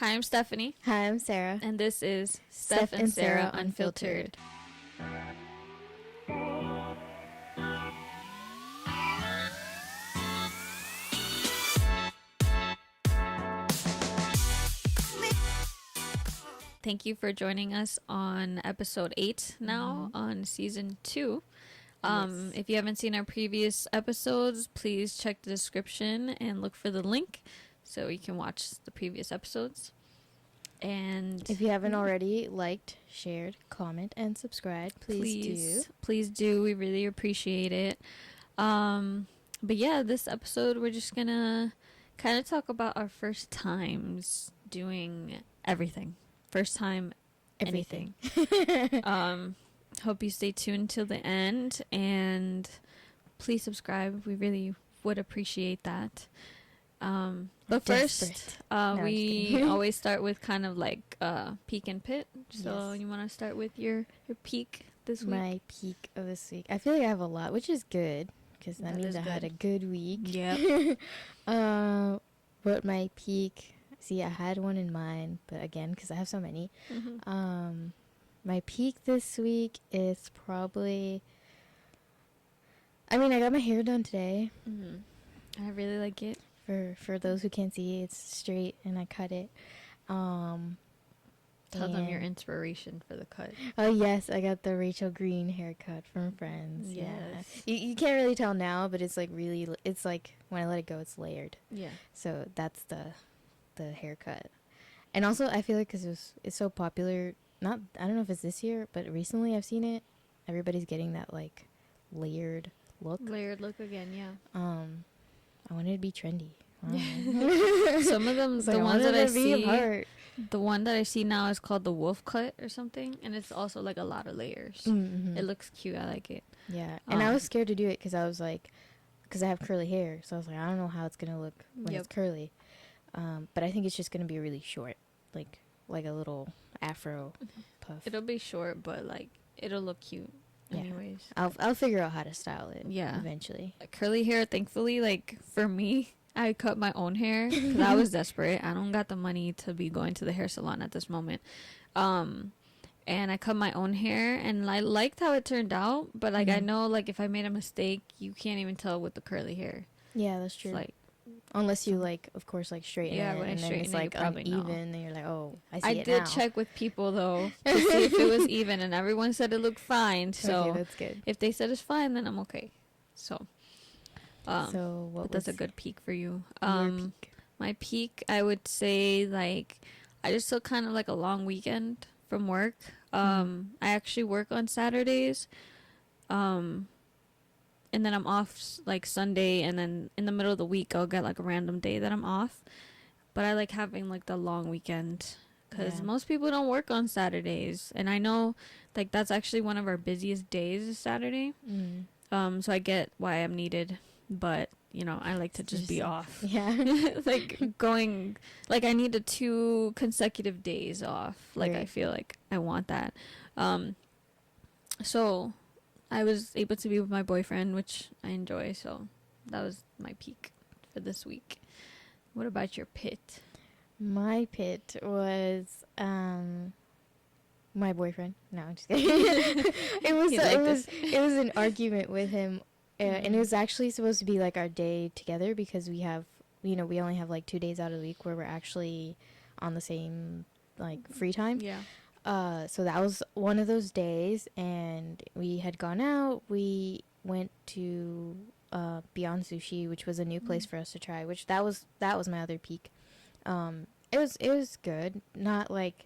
Hi, I'm Stephanie. Hi, I'm Sarah. And this is Steph and Sarah Unfiltered. Thank you for joining us on episode 8 now on season 2. Yes. If you haven't seen our previous episodes, please check the description and look for the link so you can watch the previous episodes. And if you haven't already liked, shared, comment, and subscribed, please do. Please do. We really appreciate it. But yeah, this episode we're just gonna kind of talk about our first times doing everything. First time anything. Hope you stay tuned till the end and please subscribe. We really would appreciate that. But first, we always start with kind of like peak and pit. So you want to start with your peak this week? My peak of this week. I feel like I have a lot, which is good because that means I had a good week. Yeah. But my peak. See, I had one in mind, but again, because I have so many. Mm-hmm. My peak this week is probably. I mean, I got my hair done today. Mm-hmm. I really like it. For those who can't see, it's straight and I cut it. Tell them your inspiration for the cut. Oh yes, I got the Rachel Green haircut from Friends. Yes. Yeah. You can't really tell now, but it's like really. It's like when I let it go, it's layered. Yeah. So that's the haircut. And also, I feel like because it's so popular. I don't know if it's this year, but recently I've seen it. Everybody's getting that like layered look. Layered look again, yeah. I wanted to be trendy. Some of them, the ones that I see, the one that I see now is called the wolf cut or something, and it's also like a lot of layers. Mm-hmm. It looks cute. I like it. Yeah, and I was scared to do it because I was like, because I have curly hair, so I was like, I don't know how it's gonna look when it's curly. But I think it's just gonna be really short, like a little afro puff. It'll be short, but like it'll look cute. Yeah. Anyways, I'll figure out how to style it. Yeah, eventually. Curly hair, thankfully, like for me, I cut my own hair because I was desperate. I don't got the money to be going to the hair salon at this moment. And I cut my own hair, and I liked how it turned out. But like I know, like if I made a mistake, you can't even tell with the curly hair. Yeah, that's true. It's like. Unless you like, of course, like straighten it, and then it's like uneven, and you're like, oh, I see it now. I did check with people though to see if it was even, and everyone said it looked fine. So okay, that's good. If they said it's fine, then I'm okay. So, what that's a good peak for you. Your peak? My peak, I would say, like, I just took kind of like a long weekend from work. I actually work on Saturdays. And then I'm off like Sunday, and then in the middle of the week I'll get like a random day that I'm off. But I like having like the long weekend because most people don't work on Saturdays, and I know like that's actually one of our busiest days is Saturday. So I get why I'm needed, but you know I like to just be off. Yeah. Like going like I need 2 consecutive days off. Like I feel like I want that. So I was able to be with my boyfriend, which I enjoy, so that was my peak for this week. What about your pit? My pit was my boyfriend. No, I'm just kidding. It was an argument with him, and it was actually supposed to be like our day together because we have, we only have like 2 days out of the week where we're actually on the same like free time. Yeah. So that was one of those days, and we had gone out. We went to Beyond Sushi, which was a new place for us to try. Which that was my other peak. It was good. Not like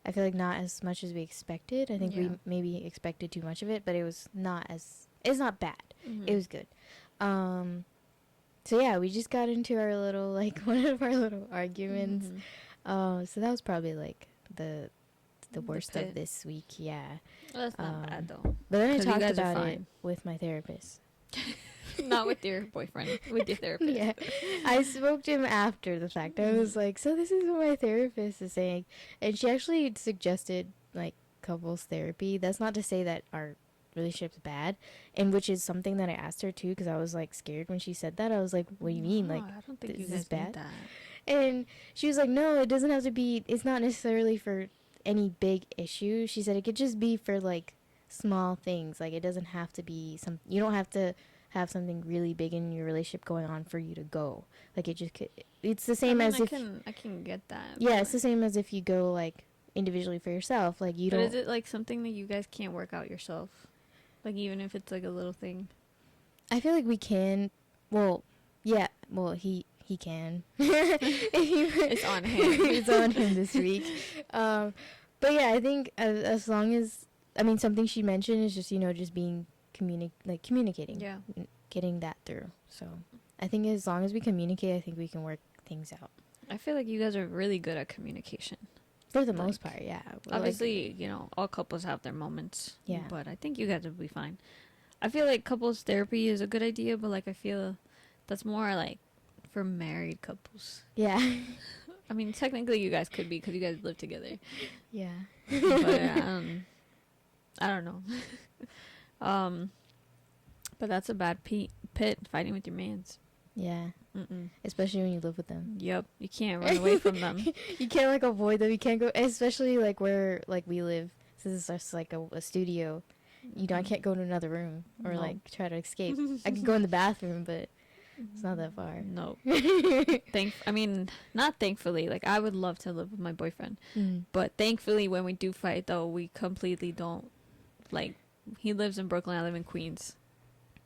I feel like not as much as we expected. I think we maybe expected too much of it, but it's not bad. It was good. So yeah, we just got into our little like one of our little arguments. So that was probably like the worst of this week, yeah. Well, that's not bad though. But then I talked about it with my therapist. Not with your boyfriend, with your therapist. Yeah, I spoke to him after the fact. I was like, so this is what my therapist is saying, and she actually suggested like couples therapy. That's not to say that our relationship's bad, and which is something that I asked her too, because I was like scared when she said that. I was like, what do you mean? Like, I don't think is this bad? And she was like, no, it doesn't have to be, it's not necessarily for any big issue. She said it could just be for like small things. Like it doesn't have to be you don't have to have something really big in your relationship going on for you to go. Like it just could, it's the same as if I can get that. yeah, it's the same as if you go like individually for yourself. Like you but don't. is it like something that you guys can't work out yourself? Like even if it's like a little thing. I feel like we can. Well, yeah. Well, he can. It's on him. It's on him this week. But yeah, I think as long as something she mentioned is just just being communicating. Yeah. Getting that through. So I think as long as we communicate, I think we can work things out. I feel like you guys are really good at communication. For the most part, yeah. Obviously, all couples have their moments. Yeah. But I think you guys will be fine. I feel like couples therapy is a good idea, but like I feel that's more like for married couples. Yeah. I mean, technically you guys could be because you guys live together. Yeah. But I don't know. But that's a bad pit fighting with your mans. Yeah. Mm-mm. Especially when you live with them. Yep. You can't run away from them. You can't like avoid them. You can't go, especially like where like we live. This is just like a studio. I can't go to another room or No. like try to escape. I could go in the bathroom, but it's not that far. No. Not thankfully. Like I would love to live with my boyfriend, but thankfully when we do fight, though, we completely don't. Like he lives in Brooklyn. I live in Queens.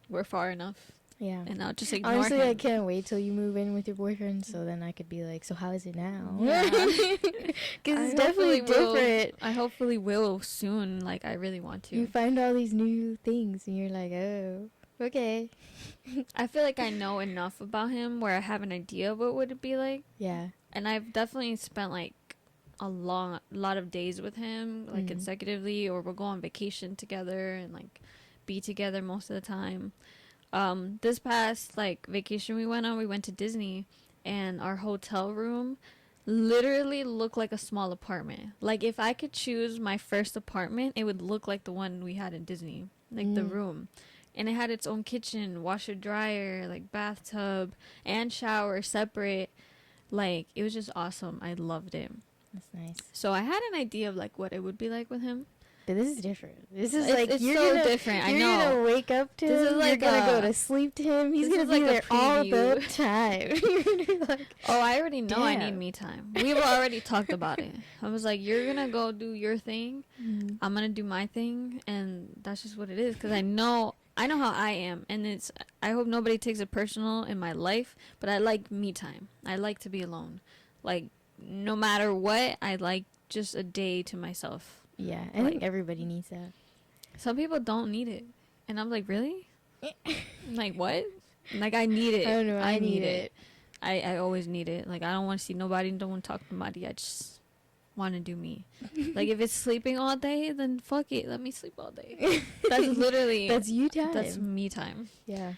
We're far enough. Yeah. And I'll just ignore Honestly, him. I can't wait till you move in with your boyfriend, so then I could be like, so how is it now? Yeah. Because it's definitely different. I hopefully will soon. Like, I really want to. You find all these new things, and you're like, oh, okay. I feel like I know enough about him where I have an idea of what would it be like. Yeah. And I've definitely spent, like, a lot of days with him, like, consecutively, or we'll go on vacation together and, like, be together most of the time. This past like vacation we went to Disney, and our hotel room literally looked like a small apartment. Like if I could choose my first apartment, it would look like the one we had in Disney, like the room. And it had its own kitchen, washer dryer, like bathtub and shower separate. Like it was just awesome. I loved it. That's nice. So I had an idea of like what it would be like with him. But this is different. This is like it's so different. I know. You're gonna wake up to this him. Is like you're gonna go to sleep to him. He's gonna be like there all the time. Like, oh, I already know. Damn. I need me time. We've already talked about it. I was like, you're gonna go do your thing. I'm gonna do my thing, and that's just what it is. Because I know how I am, and I hope nobody takes it personal in my life. But I like me time. I like to be alone. Like no matter what, I like just a day to myself. Yeah, I think everybody needs that. Some people don't need it. And I'm like, really? Like, what? Like, I need it. I don't know. I need it. I always need it. Like, I don't want to see nobody. Don't want to talk to nobody. I just want to do me. Like, if it's sleeping all day, then fuck it. Let me sleep all day. That's literally... That's you time. That's me time. Yeah.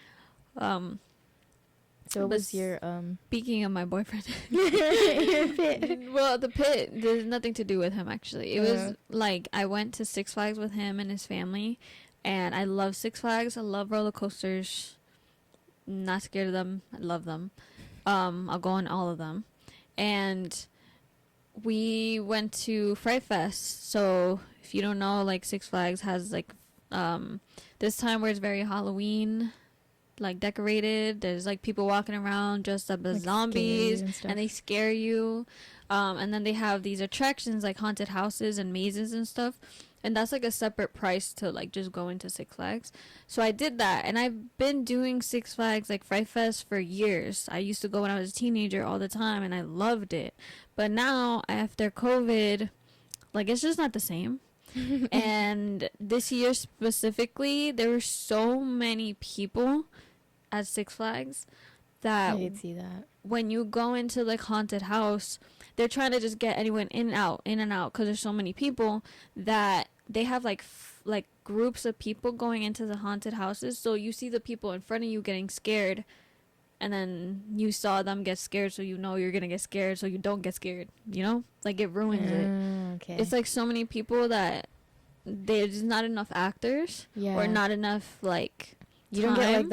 So what was your Speaking of my boyfriend. your pit. Well, the pit, there's nothing to do with him actually. It was like I went to Six Flags with him and his family, and I love Six Flags. I love roller coasters. I'm not scared of them. I love them. I'll go on all of them. And we went to Fright Fest. So if you don't know, like Six Flags has like this time where it's very Halloween like decorated. There's like people walking around dressed up as like zombies and they scare you. And then they have these attractions like haunted houses and mazes and stuff. And that's like a separate price to like just go into Six Flags. So I did that, and I've been doing Six Flags like Fright Fest for years. I used to go when I was a teenager all the time, and I loved it. But now after COVID, like it's just not the same. And this year specifically, there were so many people at Six Flags that I could see that when you go into like haunted house, they're trying to just get anyone in and out because there's so many people that they have like groups of people going into the haunted houses. So you see the people in front of you getting scared, and then you saw them get scared, so you know you're gonna get scared, so you don't get scared. You know, like it ruins it. Okay. It's like so many people that there's not enough actors, or not enough like you don't get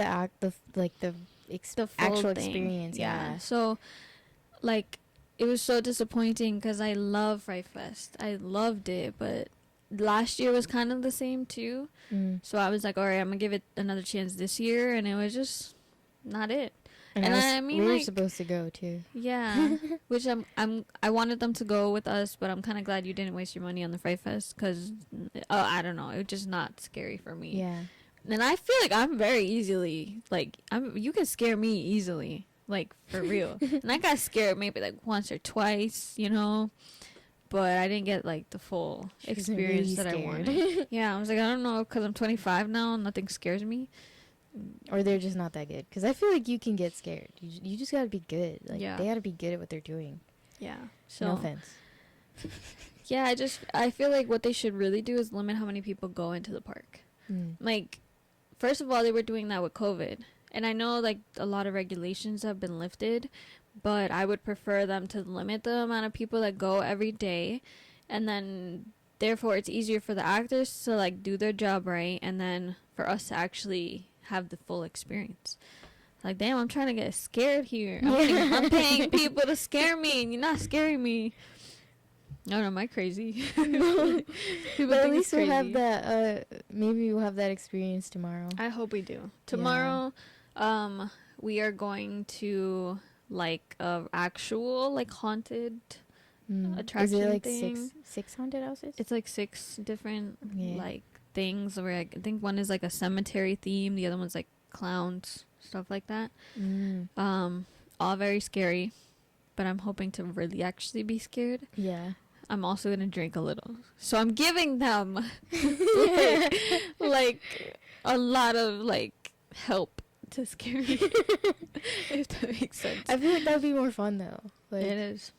like the full actual thing. experience. Yeah. So like it was so disappointing because I love Fright Fest. I loved it, but last year was kind of the same too. So I was like, all right, I'm gonna give it another chance this year, and it was just not it. And I mean, we were like, supposed to go too. Yeah, which I wanted them to go with us, but I'm kind of glad you didn't waste your money on the Fright Fest because I don't know, it was just not scary for me. Yeah. And I feel like I'm very easily like you can scare me easily, like for real. And I got scared maybe like once or twice, you know, but I didn't get like the full experience that I wanted. Yeah, I was like, I don't know, because I'm 25 now, nothing scares me. Or they're just not that good. Because I feel like you can get scared. You just gotta be good. Like, Yeah. they gotta be good at what they're doing. Yeah. So No offense. Yeah, I feel like what they should really do is limit how many people go into the park. Like, first of all, they were doing that with COVID. And I know, like, a lot of regulations have been lifted, but I would prefer them to limit the amount of people that go every day. And then, therefore, it's easier for the actors to, like, do their job right. And then for us to actually have the full experience. Like, damn, I'm trying to get scared here. I'm paying people to scare me, and you're not scaring me. No, am I crazy? No. But at least we'll have that, maybe we'll have that experience tomorrow. I hope we do. Tomorrow, we are going to, like, a actual, like, haunted attraction Is it, like, thing. six haunted houses? It's, like, 6 different, like, things where I think one is like a cemetery theme, the other one's like clowns, stuff like that. All very scary, but I'm hoping to really actually be scared. Yeah. I'm also gonna drink a little, so I'm giving them like a lot of like help to scare me. If that makes sense. I feel like that'd be more fun though. Like, It is.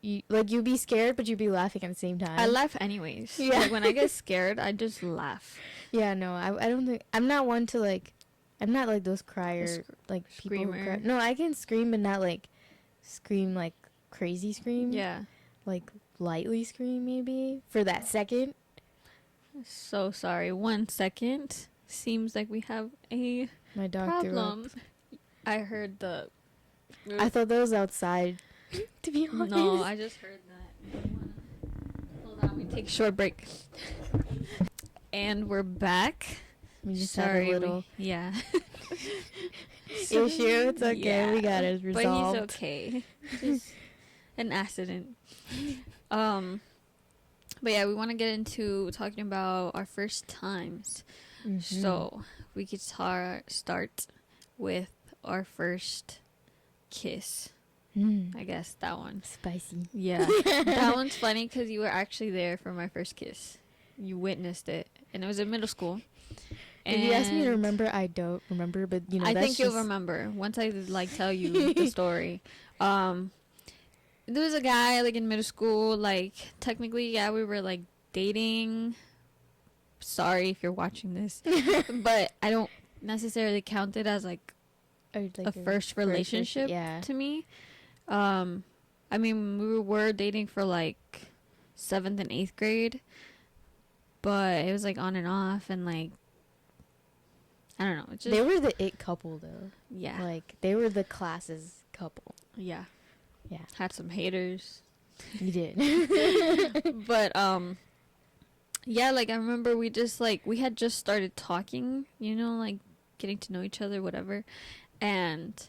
You'd be scared, but you'd be laughing at the same time. I laugh anyways. Yeah. Like, when I get scared, I just laugh. Yeah, no, I don't think... I'm not one to, like... I'm not, like, those crier... like, people who Screamer. cry. No, I can scream, but not, like, scream, like, crazy scream. Yeah. Like, lightly scream, maybe, for that second. So sorry. 1 second. Seems like we have a My dog problem. I heard the... I thought that was outside, to be honest. No, I just heard that. Hold on, we take a short break. And we're back. We just Sorry, had a little... yeah. issue. It's okay. Yeah, We got it resolved. But he's okay. Just an accident. But yeah, we want to get into talking about our first times. So we could start with our first kiss. I guess that one. Spicy. Yeah. That one's funny because you were actually there for my first kiss. You witnessed it. And it was in middle school. If you ask me to remember, I don't remember, but you know, I that's think you'll remember once I like tell you the story. There was a guy like in middle school, like technically, yeah, we were like dating. Sorry if you're watching this, but I don't necessarily count it as like a first relationship to me. I mean, we were dating for like 7th and 8th grade, but it was like on and off, and like I don't know. It just, they were the it couple though. Yeah. Like they were the class's couple. Yeah. Yeah. Had some haters. You did. But yeah, like I remember we had just started talking, you know, like getting to know each other, whatever. And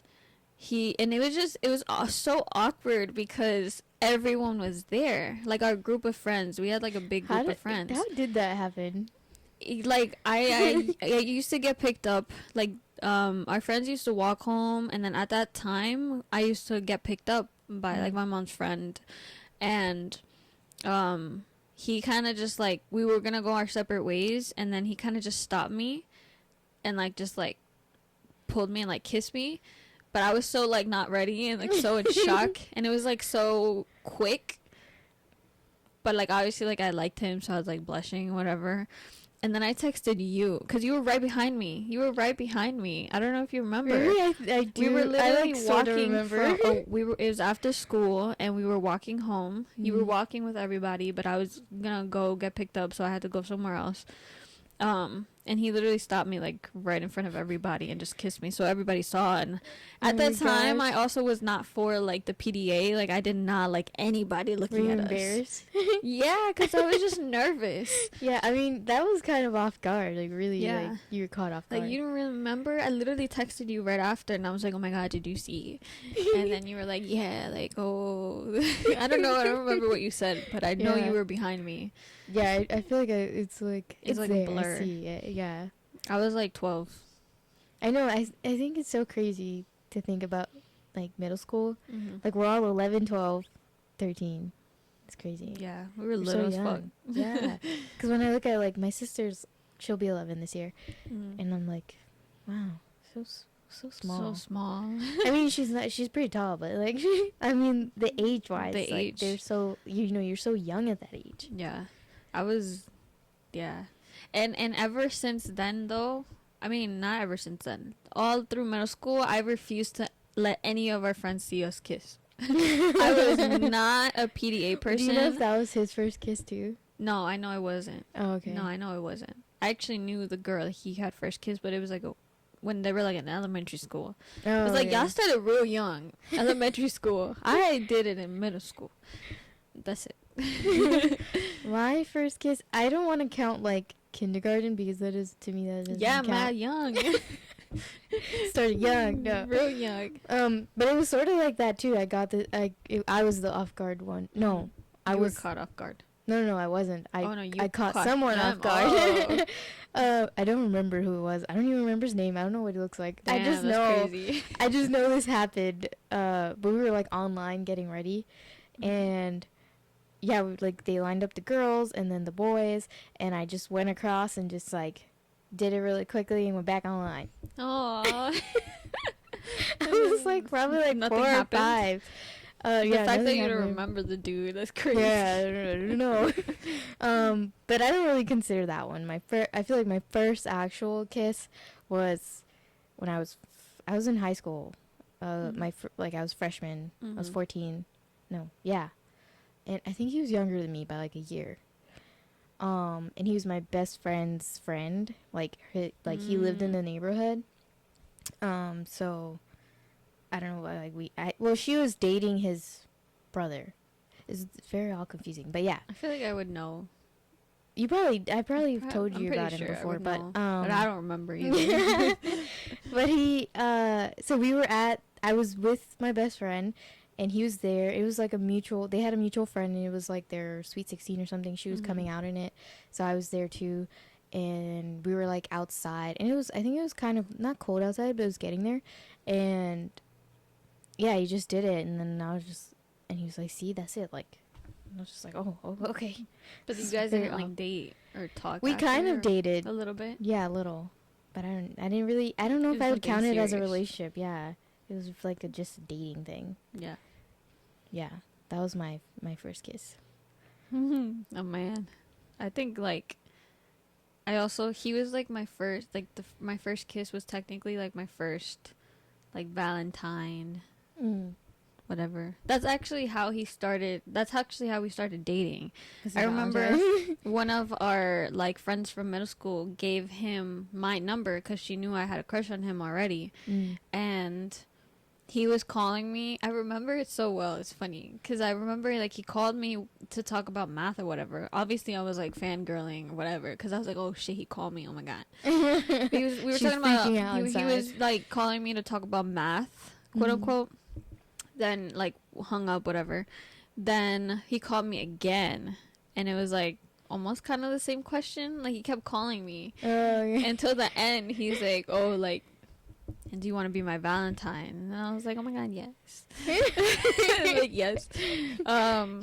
it was so awkward because everyone was there. Like our group of friends. We had like a big group of friends. How did that happen? Like I used to get picked up, like our friends used to walk home, and then at that time I used to get picked up by like my mom's friend, and he kind of just like, we were gonna go our separate ways, and then he kind of just stopped me and like just like pulled me and like kissed me, but I was so like not ready and like so in shock, and it was like so quick, but like obviously like I liked him, so I was like blushing or whatever. And then I texted you because you were right behind me. I don't know if you remember. Really? I do. We were literally walking remember. It was after school, and we were walking home. You were walking with everybody, but I was gonna go get picked up, so I had to go somewhere else. And And he literally stopped me like right in front of everybody and just kissed me, so everybody saw. And Oh at my that time, gosh. I also was not for like the PDA. Like I did not like anybody Were looking you at us. embarrassed? Yeah, because I was just nervous. Yeah, I mean, that was kind of off guard. Like, really, like, Yeah. you were caught off guard. Like you don't remember? I literally texted you right after, and I was like, "Oh my god, did you see?" And then you were like, "Yeah, like oh." I don't know. I don't remember what you said, but I know Yeah. you were behind me. Yeah, I feel like it's like It's like a there. blur. I see it. Yeah, I was like 12. I know. I think it's so crazy to think about like middle school. Mm-hmm. Like we're all 11, 12, 13. It's crazy. Yeah, we were We're little so as fuck. young. Yeah, because when I look at like my sister's, she'll be 11 this year, Mm. and I'm like, wow, so small. So small. I mean, she's not. She's pretty tall, but like, I mean, the age wise, The like, age. they're so. You know, you're so young at that age. Yeah, I was. Yeah, and ever since then though, I mean not ever since then. All through middle school, I refused to let any of our friends see us kiss. I was not a PDA person. Do you know if that was his first kiss too? No, I know I wasn't. Oh, okay. No, I know I wasn't. I actually knew the girl he had first kiss, but it was like when they were like in elementary school. Oh, It was like yeah. y'all started real young, elementary school. I did it in middle school. That's it. My first kiss. I don't want to count like kindergarten because that is to me that doesn't Yeah, count. mad young. Started young. No. Real young. But it was sort of like that too. I was the off guard one. No, I You was were caught off guard. No, I wasn't. Oh, no, you I caught caught someone them. off guard. Oh. I don't remember who it was. I don't even remember his name. I don't know what he looks like. Damn, I just that's know. crazy. I just know this happened. But we were like online getting ready, and yeah, they lined up the girls and then the boys, and I just went across and just like did it really quickly and went back online. Aww. I was like probably like Nothing 4 or happened? 5. The Yeah, fact that nothing you don't happened. remember the dude, that's crazy. Yeah, I don't know. But I don't really consider that one. I feel like my first actual kiss was when I was in high school. I was freshman. I was Mhm. 14. No, yeah. And I think he was younger than me by like a year. And he was my best friend's friend. He lived in the neighborhood. So I don't know, well, she was dating his brother. It's very all confusing, but yeah. I feel like I would know. I probably told I'm you pretty about him sure I before, would but know, but I don't remember either. but I was with my best friend, and he was there. It was like they had a mutual friend, and it was like their Sweet 16 or something. She was coming out in it, so I was there too. And we were like outside, and I think it was kind of not cold outside, but it was getting there. And yeah, he just did it, and then and he was like, see, that's it. Like, I was just like, oh okay. But you guys didn't like date or talk. We kind after, of dated. a little bit. Yeah, a little. But I don't know It if was I would nothing count it as a serious. relationship. Yeah. It was like just a dating thing. Yeah. Yeah. That was my first kiss. Oh man, I think like he was like my first, like my first kiss was technically like my first like Valentine, whatever. That's actually how we started dating. I remember one of our like friends from middle school gave him my number because she knew I had a crush on him already, and he was calling me. I remember it so well. It's funny because I remember like he called me to talk about math or whatever. Obviously, I was like fangirling or whatever because I was like, "Oh shit, he called me! Oh my god!" We were She's talking about. freaking out He inside. was like calling me to talk about math, quote unquote. Then like hung up, whatever. Then he called me again, and it was like almost kind of the same question. Like he kept calling me until the end. He's like, "Oh, like." And do you want to be my Valentine? And I was like, oh my god, yes. Like yes.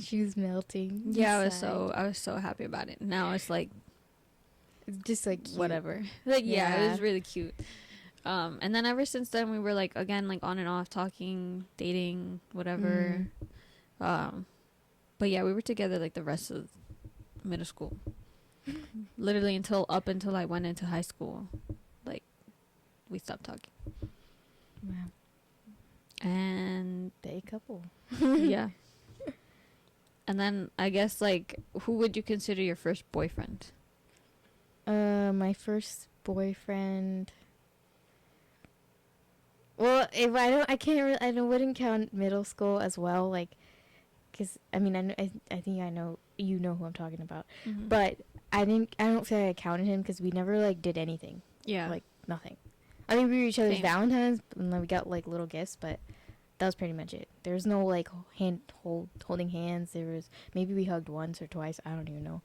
She was melting. Yeah, inside. I was so happy about it. Now it's like It's just like cute. whatever. Like yeah, it Yeah. was really cute. And then ever since then we were like again like on and off talking, dating, whatever. But yeah, we were together like the rest of middle school. Literally until I went into high school. Like we stopped talking. Wow. And They couple. yeah. And then I guess like who would you consider your first boyfriend? My first boyfriend. Well, if I don't, I can't. Wouldn't count middle school as well. Like, cause I mean, I think I know you know who I'm talking about. Mm-hmm. But I didn't. I don't feel like I counted him because we never like did anything. Yeah. Like nothing. I mean, we were each other's Same. Valentines, and then we got like little gifts, but that was pretty much it. There was no like holding hands. There was maybe we hugged once or twice. I don't even know.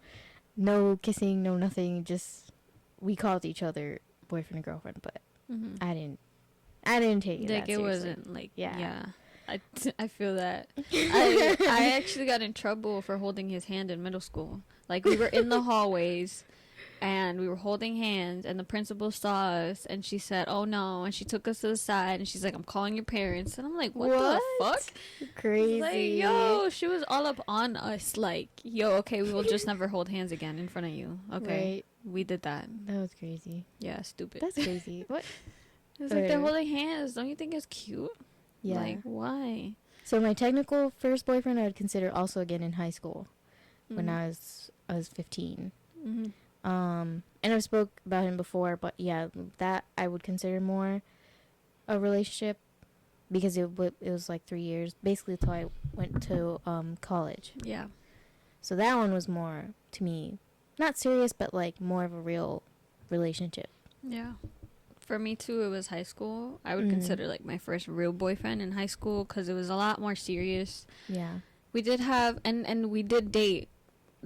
No kissing, no nothing. Just we called each other boyfriend and girlfriend, but Mm-hmm. I didn't take it Like that it seriously. wasn't like Yeah. I feel that. I actually got in trouble for holding his hand in middle school. Like we were in the hallways and we were holding hands and the principal saw us and she said, "Oh no," and she took us to the side and she's like, "I'm calling your parents." And I'm like, what? The fuck? Crazy. Like, yo, she was all up on us like, "Yo, okay, we will just never hold hands again in front of you." Okay. Right. We did that. That was crazy. Yeah, stupid. That's crazy. What? It was like they're Whatever. holding hands. Don't you think it's cute? Yeah. Like, why? So my technical first boyfriend I would consider also again in high school when I was 15. Mm-hmm. And I've spoke about him before, but yeah, that I would consider more a relationship because it was like 3 years basically till I went to college. Yeah. So that one was more to me not serious but like more of a real relationship. Yeah. For me too, it was high school. I would consider like my first real boyfriend in high school because it was a lot more serious. Yeah. We did have and we did date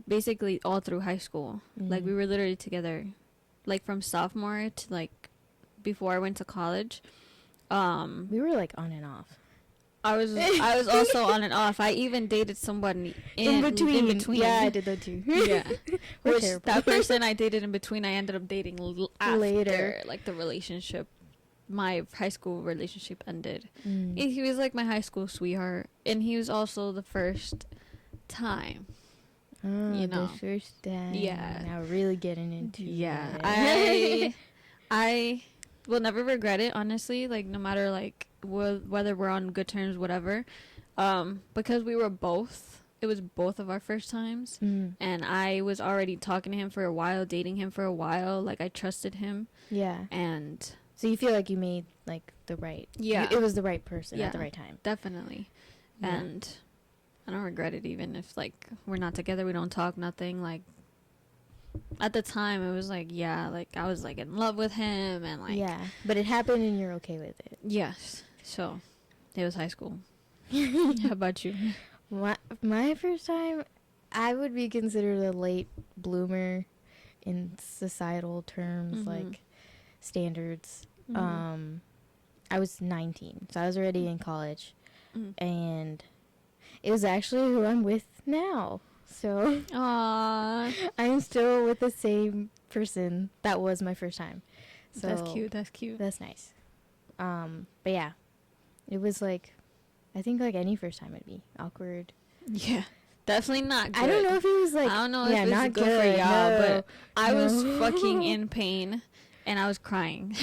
basically all through high school. Like we were literally together, like from sophomore to like before I went to college. We were like on and off. I was also on and off. I even dated somebody in between. Yeah, I did that too. Yeah. We're Which terrible. that person I dated in between, I ended up dating after, Later. like the relationship, my high school relationship ended. Mm. He was like my high school sweetheart, and he was also the first time. Oh, You know. the first time. Yeah. Now we're really getting into Yeah, it. I will never regret it, honestly. Like no matter like whether we're on good terms, whatever, because we were both. It was both of our first times. And I was already talking to him for a while, dating him for a while. Like, I trusted him. Yeah. And So you feel like you made, like, the right... Yeah. It was the right person Yeah. at the right time. Definitely. Yeah. And I don't regret it even if, like, we're not together, we don't talk, nothing. Like, at the time, it was like, yeah, like, I was, like, in love with him and, like... Yeah. But it happened and you're okay with it. Yes. So, it was high school. How about you? My first time, I would be considered a late bloomer in societal terms, like standards. I was 19, so I was already in college, and it was actually who I'm with now. So Aww. I'm still with the same person that was my first time. So That's cute. That's cute. That's nice. But yeah, it was like, I think like any first time would be awkward. Yeah. Definitely not good. I don't know if it was like, I don't know yeah, if it's not good good for y'all, no. but I was No. fucking in pain and I was crying.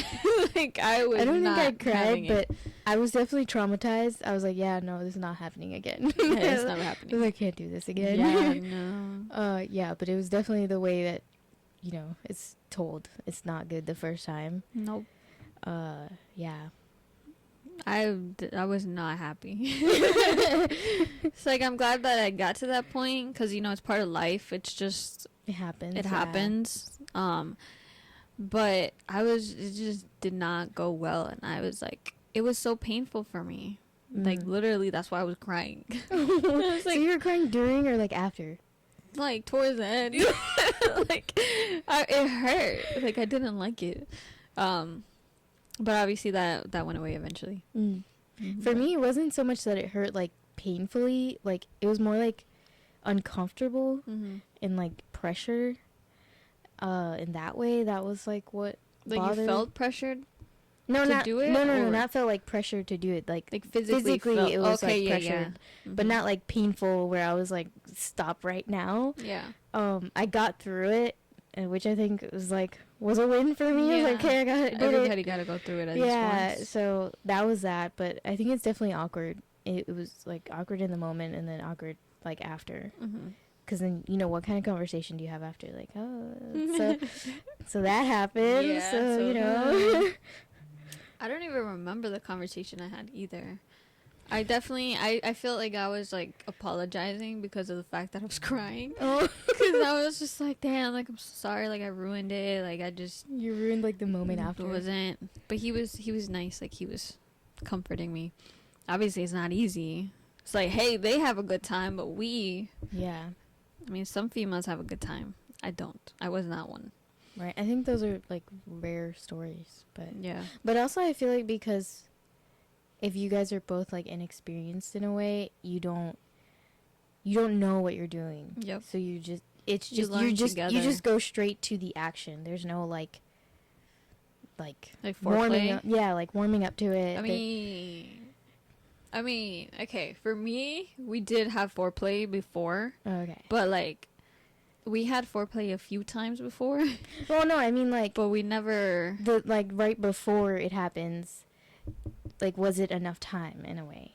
Like I was. I don't not think I cried, having but it. I was definitely traumatized. I was like, yeah, no, this is not happening again. Yeah, it's never I happening. was like, I can't do this again. Yeah, no. Yeah, but it was definitely the way that, you know, it's told. It's not good the first time. Nope. Yeah. I was not happy. It's like I'm glad that I got to that point because you know it's part of life. It's just It happens. it yeah. happens. But it just did not go well, and I was like, it was so painful for me. Like literally, that's why I was crying. I was So like, you were crying during or like after? like towards the end, like it hurt. Like I didn't like it. But obviously that went away eventually. For me, it wasn't so much that it hurt like painfully. Like it was more like uncomfortable and like pressure. In that way, that was like what Like bothered. you felt pressured. No, to not do it, no, or- not felt like pressure to do it. Like Physically felt, it was okay, like yeah, pressured, yeah. but not like painful where I was like, stop right now. Yeah. I got through it, which I think was a win for me. I was like, Yeah. okay, I did Everybody it. got to go through it at Yeah, least once. so that was that. But I think it's definitely awkward. It was like awkward in the moment and then awkward like after. because then, you know, what kind of conversation do you have after? Like, oh, so that happened. Yeah, so, so you know. I don't even remember the conversation I had either. I definitely, I felt like I was, like, apologizing because of the fact that I was crying. Oh. Because I was just like, damn, like, I'm so sorry, like, I ruined it. Like, I just... You ruined, like, the moment after. It wasn't... But he was nice. Like, he was comforting me. Obviously, it's not easy. It's like, hey, they have a good time, but we... Yeah. I mean, some females have a good time. I don't. I was not one. Right. I think those are, like, rare stories. But Yeah. But also, I feel like because if you guys are both, like, inexperienced in a way, you don't know what you're doing. Yep. So you just... You just go straight to the action. There's no, like warming up. Yeah, like, warming up to it. I mean, okay, for me, we did have foreplay before. Okay. But, like, we had foreplay a few times before. Well, no, I mean, like... But we never... Like, right before it happens, like, was it enough time, in a way?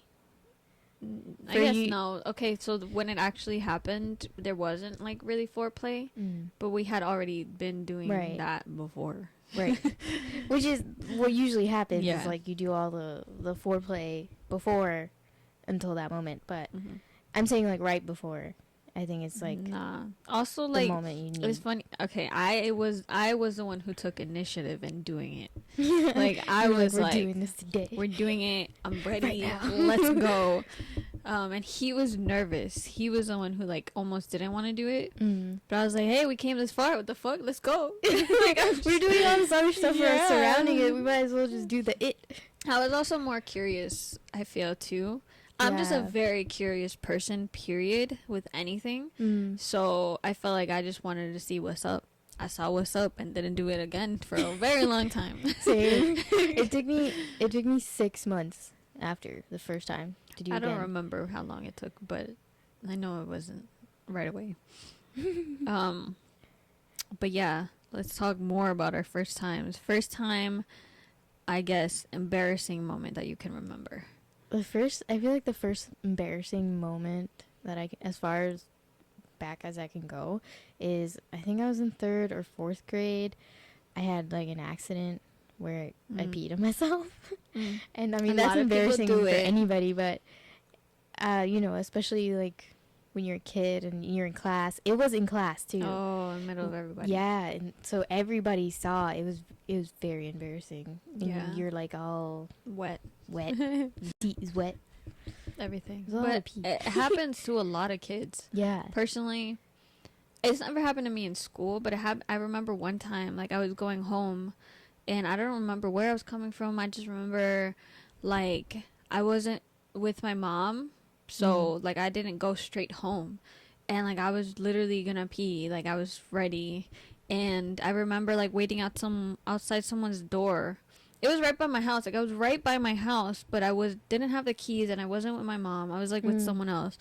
I guess no. Okay, so when it actually happened, there wasn't, like, really foreplay. But we had already been doing that before. Right. Which is what usually happens. Yeah. Is, like, you do all the foreplay before until that moment. But I'm saying, like, right before. I think it's, like... Nah. Also, the like... moment you need. It's funny. Okay, I was the one who took initiative in doing it. Like, I was we're like... doing this today. We're doing it. I'm ready. Right now. Let's go. And he was nervous. He was the one who, like, almost didn't want to do it. But I was like, hey, we came this far. What the fuck? Let's go. Like, we're doing all this other stuff surrounding it. We might as well just do the it. I was also more curious, I feel, too. I'm just a very curious person, period, with anything. So I felt like I just wanted to see what's up. I saw what's up and didn't do it again for a very long time. Same. It took me 6 months after the first time to do it. I don't remember how long it took, but I know it wasn't right away. But yeah, let's talk more about our first times. First time, I guess, embarrassing moment that you can remember. I feel like the first embarrassing moment that as far as back as I can go, is I think I was in 3rd or 4th grade. I had, like, an accident where I peed on myself. And I mean, that's embarrassing for anybody, but, you know, especially, like, when you're a kid and you're in class. It was in class, too. Oh, in the middle of everybody. Yeah, and so everybody saw. It was very embarrassing. Yeah. And you're, like, all... Wet. Feet is wet. Everything. But it happens to a lot of kids. Yeah. Personally, it's never happened to me in school, but I remember one time, like, I was going home, and I don't remember where I was coming from. I just remember, like, I wasn't with my mom, so, like, I didn't go straight home. And, like, I was literally gonna pee. Like, I was ready. And I remember, like, waiting outside someone's door. It was right by my house. Like, I was right by my house, but I didn't have the keys, and I wasn't with my mom. I was, like, with someone else.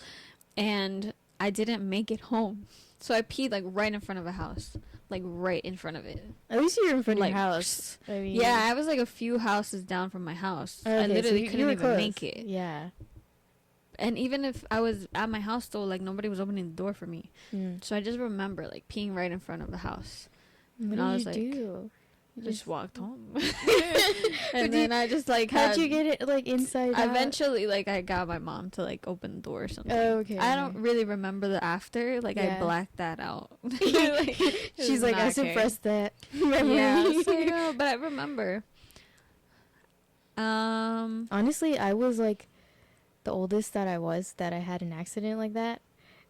And I didn't make it home. So I peed, like, right in front of a house. Like, right in front of it. At least you were in front of like, your house. I mean, yeah, I was, like, a few houses down from my house. Okay, I literally so couldn't even make it. Yeah. And even if I was at my house, though, like, nobody was opening the door for me. So I just remember, like, peeing right in front of the house. What did you do? Just walked home. And then I just, like, how'd you get it, like, inside out? Eventually, like, I got my mom to, like, open the door or something. Oh, okay. I don't really remember the after. Like, I blacked that out. Like, she's like, I suppressed that memory. Yeah, so, yeah, but I remember. Honestly, I was, like, the oldest that I had an accident like that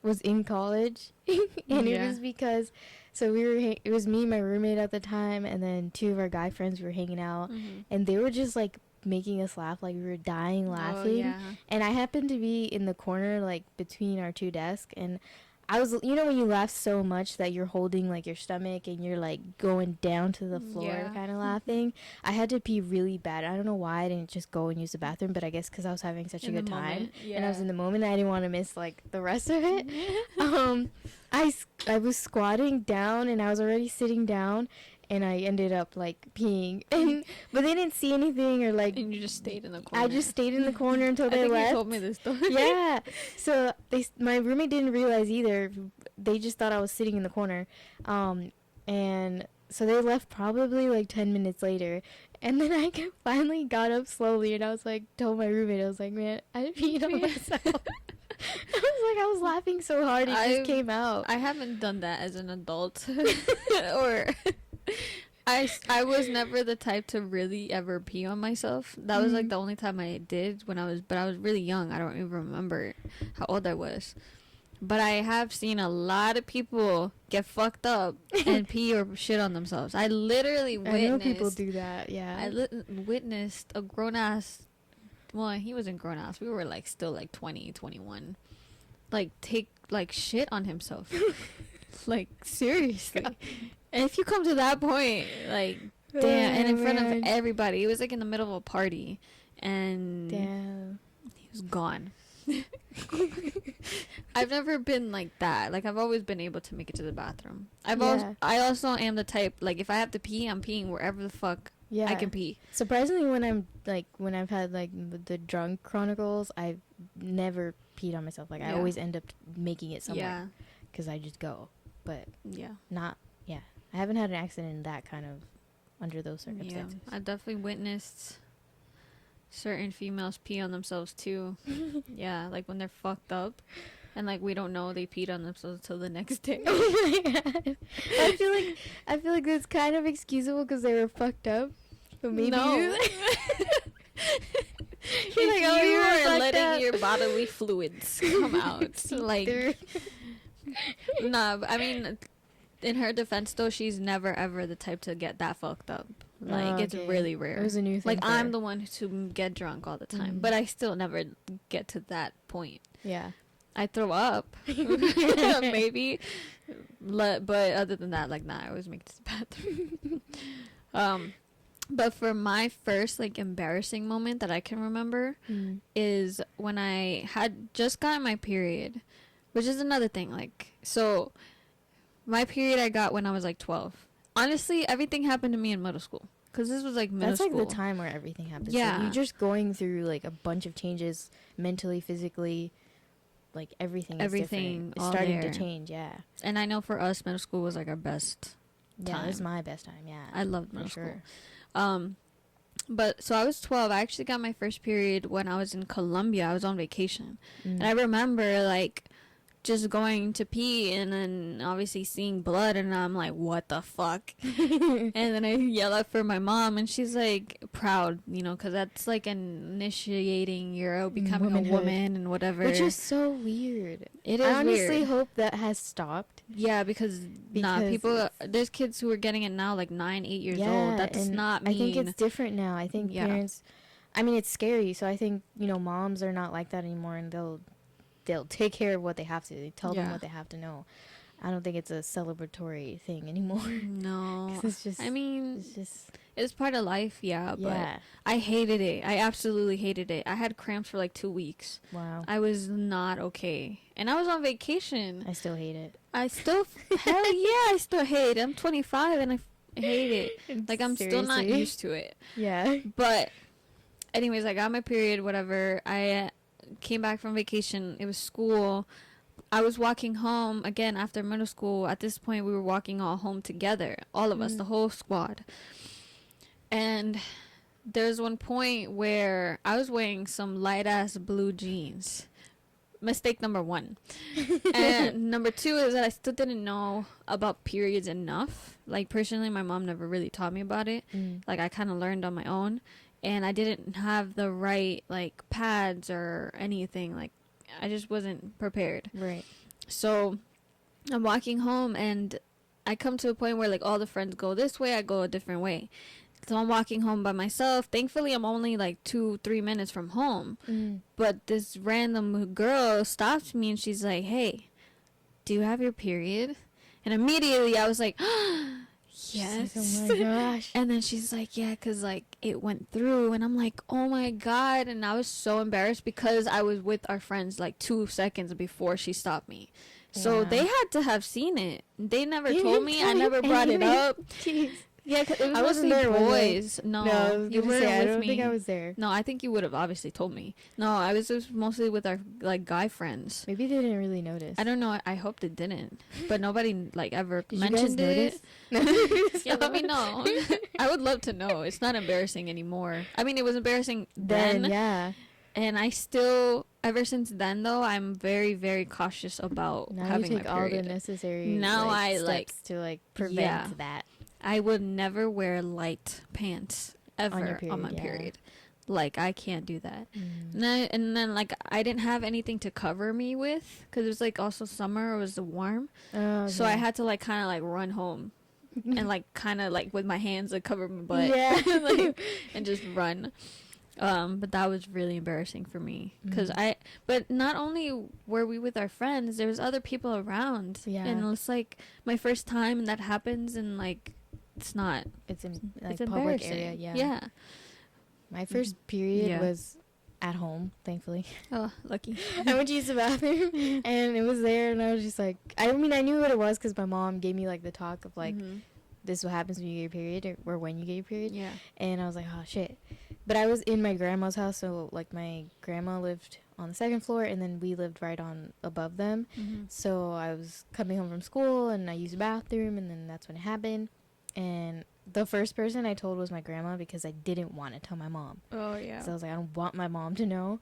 was in college. And it was because... So it was me and my roommate at the time, and then 2 of our guy friends were hanging out, and they were just, like, making us laugh, like we were dying laughing. Oh, yeah. And I happened to be in the corner, like, between our 2 desks, and I was, you know, when you laugh so much that you're holding, like, your stomach and you're, like, going down to the floor kind of laughing. I had to pee really bad. I don't know why I didn't just go and use the bathroom, but I guess because I was having such a good time. And I was in the moment. I didn't want to miss, like, the rest of it. I was squatting down, and I was already sitting down, and I ended up like peeing, but they didn't see anything or like. And you just stayed in the corner. I just stayed in the corner until they left. You told me this story. Yeah, so my roommate didn't realize either. They just thought I was sitting in the corner, and so they left probably like 10 minutes later. And then I finally got up slowly, and I was like, told my roommate, I was like, man, I peed on myself. I was laughing so hard it just came out. I haven't done that as an adult, or I was never the type to really ever pee on myself. That was like the only time I did but I was really young. I don't even remember how old I was. But I have seen a lot of people get fucked up and pee or shit on themselves. I literally witnessed. I know people do that, yeah. I witnessed a grown-ass... Well, he wasn't grown-ass. We were, like, still, like, 20, 21. Like, take, like, shit on himself. Like, seriously. And if you come to that point, like, damn. And in front of everybody. It was, like, in the middle of a party. And... Damn. He was gone. I've never been like that. Like, I've always been able to make it to the bathroom. I also am the type, like, if I have to pee, I'm peeing wherever the fuck I can pee. Surprisingly, when I've had like the drunk chronicles, I've never peed on myself. Like, I always end up making it somewhere because I just go. But I haven't had an accident in that kind of under those circumstances. I definitely witnessed certain females pee on themselves too. Yeah, like when they're fucked up and like we don't know they peed on themselves till the next day. Oh my god. I feel like that's kind of excusable because they were fucked up. But maybe no. You're like, oh, you were letting your bodily fluids come out. Like, nah, I mean, in her defense though, she's never ever the type to get that fucked up. Like, it's really rare. It was a new thing. Like, I'm the one to get drunk all the time, but I still never get to that point. Yeah. I throw up, maybe, but other than that, like, nah, I always make it to the bathroom. But for my first, like, embarrassing moment that I can remember is when I had just gotten my period, which is another thing. Like, so my period I got when I was, like, 12. Honestly, everything happened to me in middle school. Because this was, like, middle school. That's, like, the time where everything happens. Yeah. Like, you're just going through, like, a bunch of changes mentally, physically. Like, everything is different. It's starting to change, yeah. And I know for us, middle school was, like, our best time. Yeah, it was my best time, yeah. I loved middle school. But, so I was 12. I actually got my first period when I was in Colombia. I was on vacation. And I remember, like, just going to pee and then obviously seeing blood and I'm like, what the fuck? And then I yell out for my mom and she's like proud, you know, because that's like initiating your becoming a woman and whatever, which is so weird. It is. I honestly weird. Hope that has stopped. Yeah, because people, there's kids who are getting it now like 9, 8 years old. That's not mean. I think it's different now. I think parents, I mean, it's scary, so I think, you know, moms are not like that anymore and they'll take care of what they have to. They tell them what they have to know. I don't think it's a celebratory thing anymore. No. It's just, I mean, it's part of life, but I hated it. I absolutely hated it. I had cramps for like 2 weeks. Wow. I was not okay. And I was on vacation. I still hate it. I still hate it. I'm 25 and I hate it. Like, I'm still not used to it. Yeah. But anyways, I got my period, whatever. I came back from vacation. It was school. I was walking home again after middle school. At this point, we were walking all home together, all of us, the whole squad. And there's one point where I was wearing some light ass blue jeans. Mistake number 1. And number 2 is that I still didn't know about periods enough. Like, personally, my mom never really taught me about it. Like, I kind of learned on my own. And I didn't have the right, like, pads or anything. Like, I just wasn't prepared. Right. So, I'm walking home, and I come to a point where, like, all the friends go this way, I go a different way. So, I'm walking home by myself. Thankfully, I'm only, like, 2-3 minutes from home. But this random girl stops me, and she's like, hey, do you have your period? And immediately, I was like, yes. Oh my gosh. And then she's like, yeah, because like it went through. And I'm like, oh my god. And I was so embarrassed because I was with our friends like 2 seconds before she stopped me. So they had to have seen it. They never told me. I never brought it up. Jeez. Yeah, 'cause it was I wasn't mostly there, was I? boys. No, No, I was you gonna weren't say I with don't me. think I was there. No, I think you would have obviously told me. No, I was just mostly with our like guy friends. Maybe they didn't really notice. I don't know. I hope they didn't, but nobody like ever Did mentioned you guys it. notice? Yeah, let me know. I would love to know. It's not embarrassing anymore. I mean, it was embarrassing then, Yeah. and I still, ever since then though, I'm very, very cautious about Now you having my take all the period. necessary Now I steps like to like prevent yeah. that I would never wear light pants ever on my yeah. period. Like I can't do that. Mm. And then like I didn't have anything to cover me with because it was like also summer. It was warm, Oh, so I okay. had to like kind of like run home and like kind of like with my hands like cover my butt, Yeah. like, and just run. But that was really embarrassing for me because but not only were we with our friends, there was other people around. Yeah. And it's like my first time and that happens and like it's not. It's in like It's public embarrassing. area. Yeah. Yeah. My first period Yeah. was at home, thankfully. Oh, lucky. I went to use the bathroom and it was there, and I was just like, I mean, I knew what it was because my mom gave me like the talk of like, this is what happens when you get your period or when you get your period. Yeah. And I was like, oh shit. But I was in my grandma's house, so like my grandma lived on the second floor and then we lived right on above them. So I was coming home from school and I used the bathroom, and then that's when it happened. And the first person I told was my grandma because I didn't want to tell my mom. Oh yeah. So I was like, I don't want my mom to know.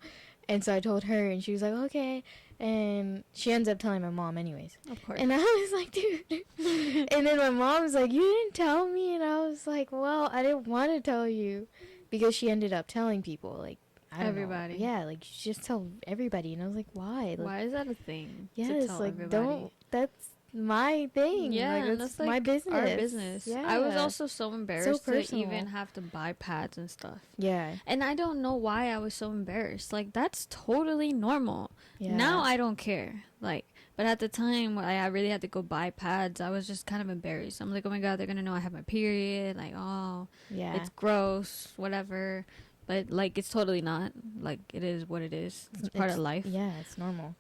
And so I told her, and she was like, okay. And she ends up telling my mom anyways. Of course. And I was like, dude. And then my mom was like, you didn't tell me. And I was like, well, I didn't want to tell you. Because she ended up telling people, like, I don't everybody. know. Yeah, like, you just tell everybody. And I was like, why? Like, Why is that a thing? yes, to tell like, everybody? don't. That's my thing. Yeah, like, and that's that's like my business. our business. Yeah. I was also so embarrassed to personal. even have to buy pads and stuff. Yeah. And I don't know why I was so embarrassed. Like that's totally normal. Yeah. Now I don't care. Like, but at the time when I really had to go buy pads, I was just kind of embarrassed. I'm like, oh my god, they're gonna know I have my period. Like, oh, Yeah. it's gross, whatever. But like, it's totally not. Like, it is what it is. It's part of life. Yeah, it's normal.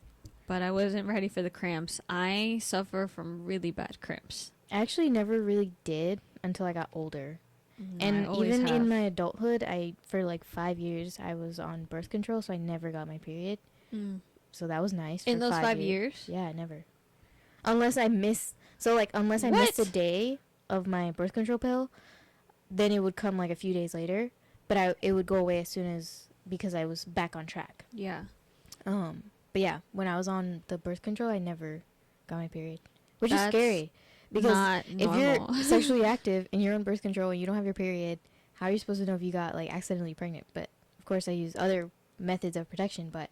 But I wasn't ready for the cramps. I suffer from really bad cramps. I actually never really did until I got older. And I always even have. in my adulthood, for like 5 years, I was on birth control, so I never got my period. So that was nice. In for those 5 years. years? Yeah, never. Unless I miss a day of my birth control pill, then it would come like a few days later. But it would go away as soon as, because I was back on track. Yeah. But yeah, when I was on the birth control, I never got my period, which is That's scary. Because not if normal. you're sexually active and you're on birth control and you don't have your period, how are you supposed to know if you got like accidentally pregnant? But of course, I use other methods of protection. But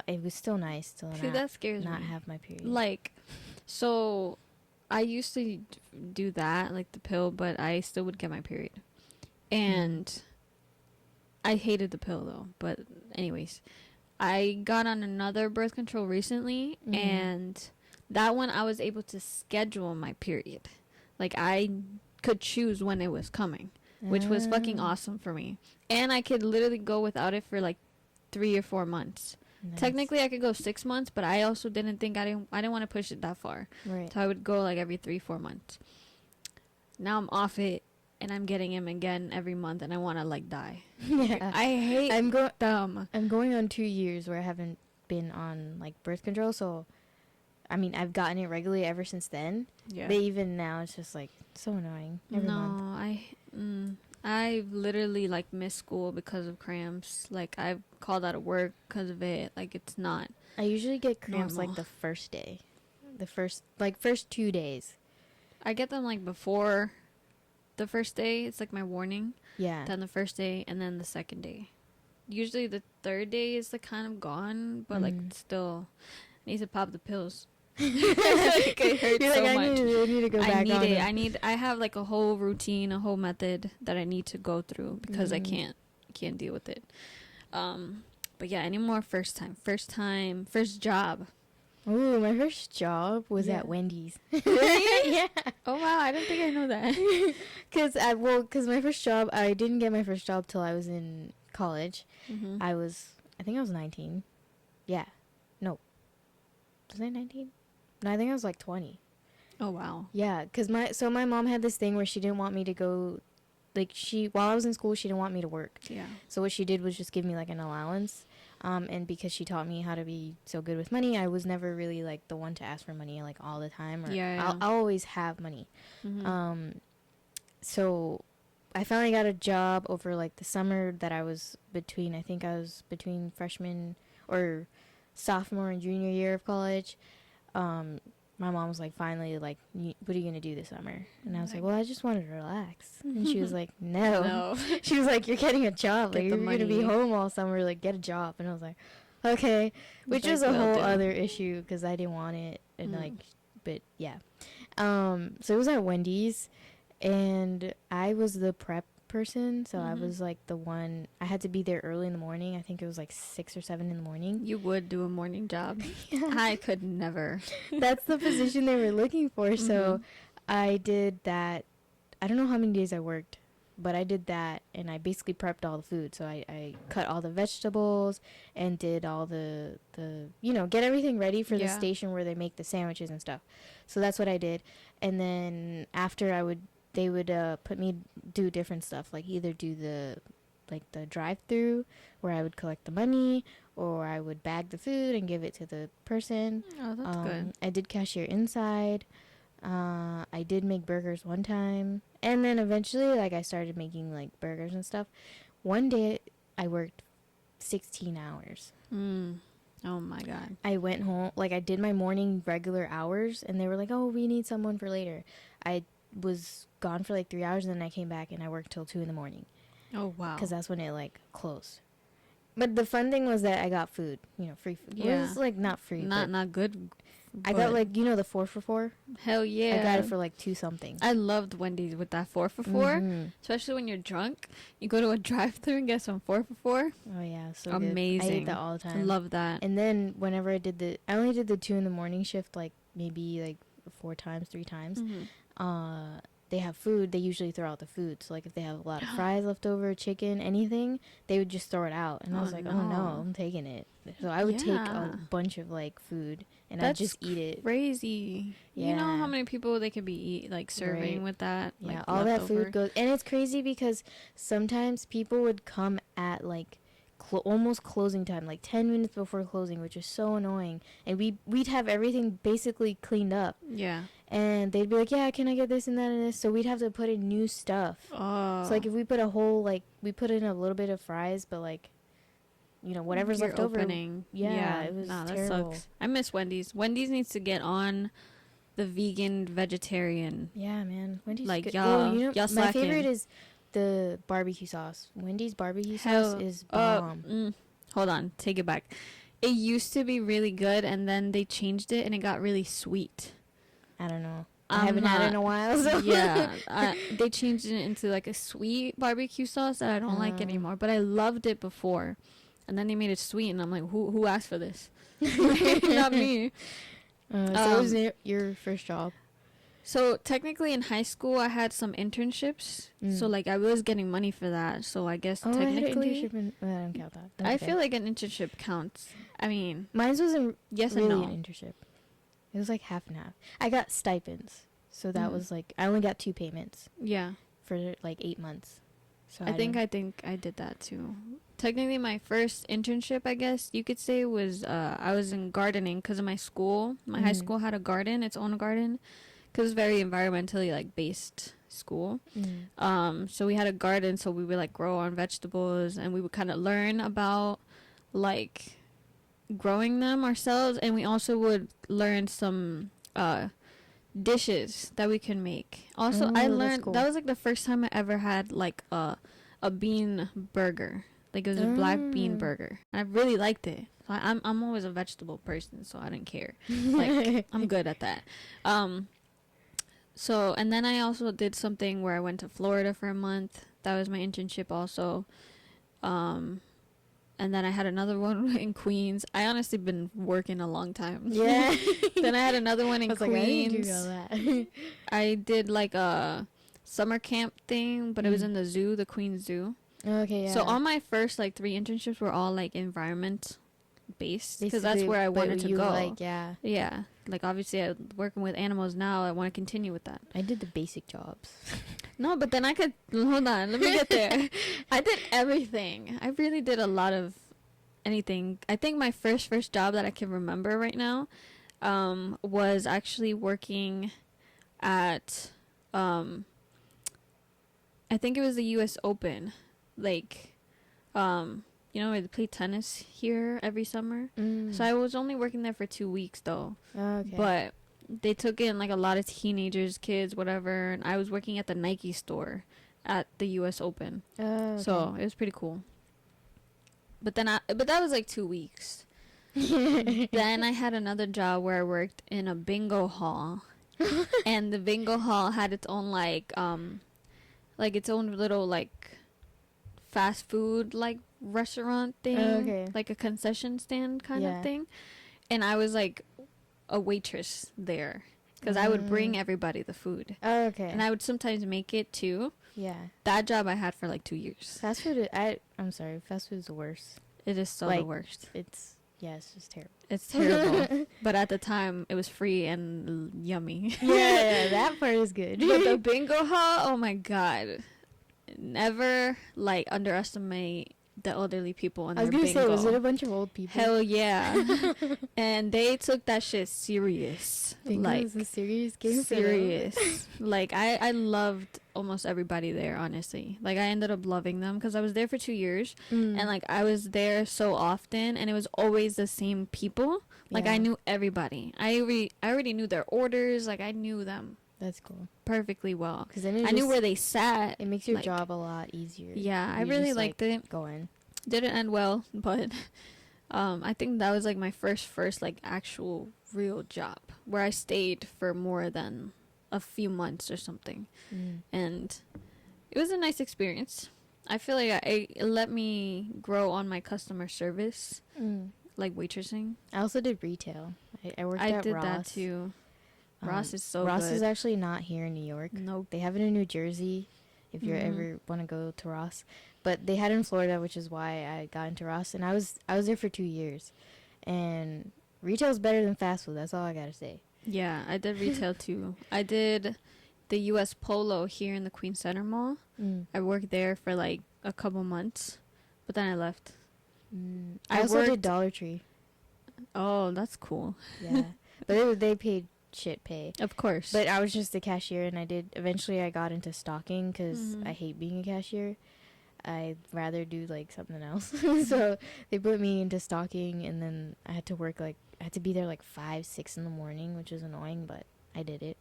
it was still nice to that scares not me. have my period. Like, so I used to do that, like the pill, but I still would get my period. And I hated the pill though. But anyways, I got on another birth control recently, and that one I was able to schedule my period. Like I could choose when it was coming, which was fucking awesome for me. And I could literally go without it for like 3 or 4 months. Nice. Technically I could go 6 months, but I also didn't think I didn't want to push it that far. Right. So I would go like every 3-4 months. Now I'm off it and I'm getting him again every month and I want to like die. Yeah. I hate them. I'm going on 2 years where I haven't been on like birth control, so I mean I've gotten it regularly ever since then. Yeah. But even now it's just like so annoying every month. I literally like missed school because of cramps. Like I've called out of work because of it. Like it's not. I usually get cramps normal. like the first day. The first 2 days. I get them like before the first day. It's like my warning. Yeah. Then the first day and then the second day. Usually the third day is like kind of gone, but like still needs to pop the pills. Like, it hurts You're so like, much. I need to go back I need on it. I have like a whole routine, a whole method that I need to go through because I can't deal with it. But yeah, any more first job. Ooh, my first job was Yeah. at Wendy's. Yeah. Oh wow, I don't think I know that. Cause my first job, I didn't get my first job till I was in college. I think I was 19. Yeah. No. Was I 19? No, I think I was like 20. Oh, wow. Yeah, because my mom had this thing where she didn't want me to go, like, while I was in school, she didn't want me to work. Yeah. So what she did was just give me, like, an allowance. And because she taught me how to be so good with money, I was never really, like, the one to ask for money, like, all the time. Or Yeah. I'll always have money. Mm-hmm. So I finally got a job over, like, the summer that I was between, I think I was between freshman or sophomore and junior year of college. My mom was like, finally, like, what are you going to do this summer? And I was like, well, I just wanted to relax. And she was like, no. No. She was like, you're getting a job. Like, Get the you're going to be money. home all summer. Like, get a job. And I was like, okay. Which is a will whole do. other issue because I didn't want it. And, Mm. like, but yeah. So it was at Wendy's. And I was the prep person. So I was, like, the one. I had to be there early in the morning. I think it was, like, 6 or 7 in the morning. You would do a morning job. Yeah. I could never. That's the position they were looking for. So I did that. I don't know how many days I worked, but I did that, and I basically prepped all the food. So I cut all the vegetables and did all the get everything ready for the station where they make the sandwiches and stuff. So that's what I did. And then after they would put me do different stuff, like either do the drive-through where I would collect the money, or I would bag the food and give it to the person. Oh, that's good. I did cashier inside. I did make burgers one time. And then eventually, like, I started making, like, burgers and stuff. One day, I worked 16 hours. Oh, my God. I went home. Like, I did my morning regular hours, and they were like, oh, we need someone for later. I was gone for, like, 3 hours, and then I came back, and I worked till 2 in the morning. Oh, wow. Because that's when it, like, closed. But the fun thing was that I got food, free food. Yeah. It was, like, not free. Not good. I got, like, the 4 for 4. Hell yeah. I got it for, like, 2 something. I loved Wendy's with that 4 for 4. Especially when you're drunk. You go to a drive-thru and get some 4 for 4. Oh, yeah. So amazing. Good. I ate that all the time. I love that. And then whenever I only did the 2 in the morning shift, like, maybe, like, 3 times. They have food. They usually throw out the food. So, like, if they have a lot of fries left over, chicken, anything, they would just throw it out. And I was like, oh, no, I'm taking it. So I would take a bunch of, like, food, and I'd just eat it. Crazy. Yeah. You know how many people they could be serving with that? Yeah, like, all leftover? that food goes. And it's crazy because sometimes people would come at, like, almost closing time, like 10 minutes before closing, which is so annoying. And we'd have everything basically cleaned up. Yeah. And they'd be like, yeah, can I get this and that and this? So we'd have to put in new stuff. Oh. So, like, if we put we put in a little bit of fries, but, like, whatever's left opening. over. Yeah, it was terrible. That sucks. I miss Wendy's. Wendy's needs to get on the vegan, vegetarian. Yeah, man. Wendy's like, good. y'all my favorite is the barbecue sauce. Wendy's barbecue sauce is bomb. Hold on. Take it back. It used to be really good, and then they changed it, and it got really sweet. I don't know. I haven't had it in a while, so. Yeah. They changed it into, like, a sweet barbecue sauce that I don't like anymore. But I loved it before. And then they made it sweet, and I'm like, who asked for this? Not me. So what was your first job? So technically in high school, I had some internships. So, like, I was getting money for that. So I guess technically. I don't count that. That's I okay. feel like an internship counts. I mean. Mine wasn't yes really and no. an internship. It was like half and half. I got stipends. So that was like, I only got 2 payments. Yeah. For like 8 months. So I think I did that too. Technically, my first internship, I guess you could say, was I was in gardening because of my school. My high school had a garden, its own garden, because it's very environmentally, like, based school. So we had a garden, so we would, like, grow our own vegetables, and we would kind of learn about, like, growing them ourselves, and we also would learn some dishes that we can make. Also, I learned cool. That was, like, the first time I ever had, like, a bean burger. Like, it was a black bean burger. And I really liked it. So I'm always a vegetable person, so I didn't care. Like, I'm good at that. So, and then I also did something where I went to Florida for a month. That was my internship also. And then I had another one in Queens. I honestly been working a long time. Yeah. Then I had another one in Queens. Like, I didn't do all that. I did, like, a summer camp thing, but it was in the zoo, the Queens Zoo. Okay, yeah. So all my first, like, 3 internships were all, like, environment based because that's where I wanted to go. Like, yeah. Yeah. Like, obviously, I'm working with animals now. I want to continue with that. I did the basic jobs. No, but then I could... Hold on. Let me get there. I did everything. I really did a lot of anything. I think my first job that I can remember right now was actually working at... I think it was the U.S. Open. Like... you know, I play tennis here every summer. So I was only working there for 2 weeks, though. Okay. But they took in, like, a lot of teenagers, kids, whatever. And I was working at the Nike store at the U.S. Open. Okay. So it was pretty cool. But that was, like, 2 weeks. Then I had another job where I worked in a bingo hall. And the bingo hall had its own, like, its own little, like, fast food, like, restaurant thing. Okay. Like a concession stand kind of thing. And I was, like, a waitress there. Because I would bring everybody the food. Okay. And I would sometimes make it, too. Yeah. That job I had for, like, 2 years. Fast food, I'm sorry, fast food is the worst. It is so like, the worst. It's just terrible. It's terrible. But at the time, it was free and yummy. Yeah, that part is good. But the bingo hall, oh, my God. Never, like, underestimate the elderly people in their bingo. I was gonna say, was it a bunch of old people? Hell yeah. And they took that shit serious. Bingo like, is a serious game. serious. Like, I loved almost everybody there, honestly. Like, I ended up loving them because I was there for 2 years. And, like, I was there so often, and it was always the same people. Like, I knew everybody. I already knew their orders. Like, I knew them. That's cool. Perfectly well. Because then I knew where they sat. It makes your job a lot easier. Yeah, I really liked it. Going. Didn't end well, but I think that was, like, my first like, actual real job where I stayed for more than a few months or something. And it was a nice experience. I feel like it let me grow on my customer service, like waitressing. I also did retail. I worked at Ross. I did that too. Ross is so Ross good. is actually not here in New York. Nope. They have it in New Jersey if you ever want to go to Ross. But they had it in Florida, which is why I got into Ross. And I was there for 2 years. And retail is better than fast food. That's all I got to say. Yeah, I did retail too. I did the U.S. Polo here in the Queen Center Mall. I worked there for, like, a couple months. But then I left. I also did Dollar Tree. Oh, that's cool. Yeah. But they paid shit pay, of course, but I was just a cashier, and eventually I got into stocking because I hate being a cashier. I'd rather do, like, something else. So they put me into stocking, and then I had to be there like 5-6 in the morning, which was annoying, but I did it.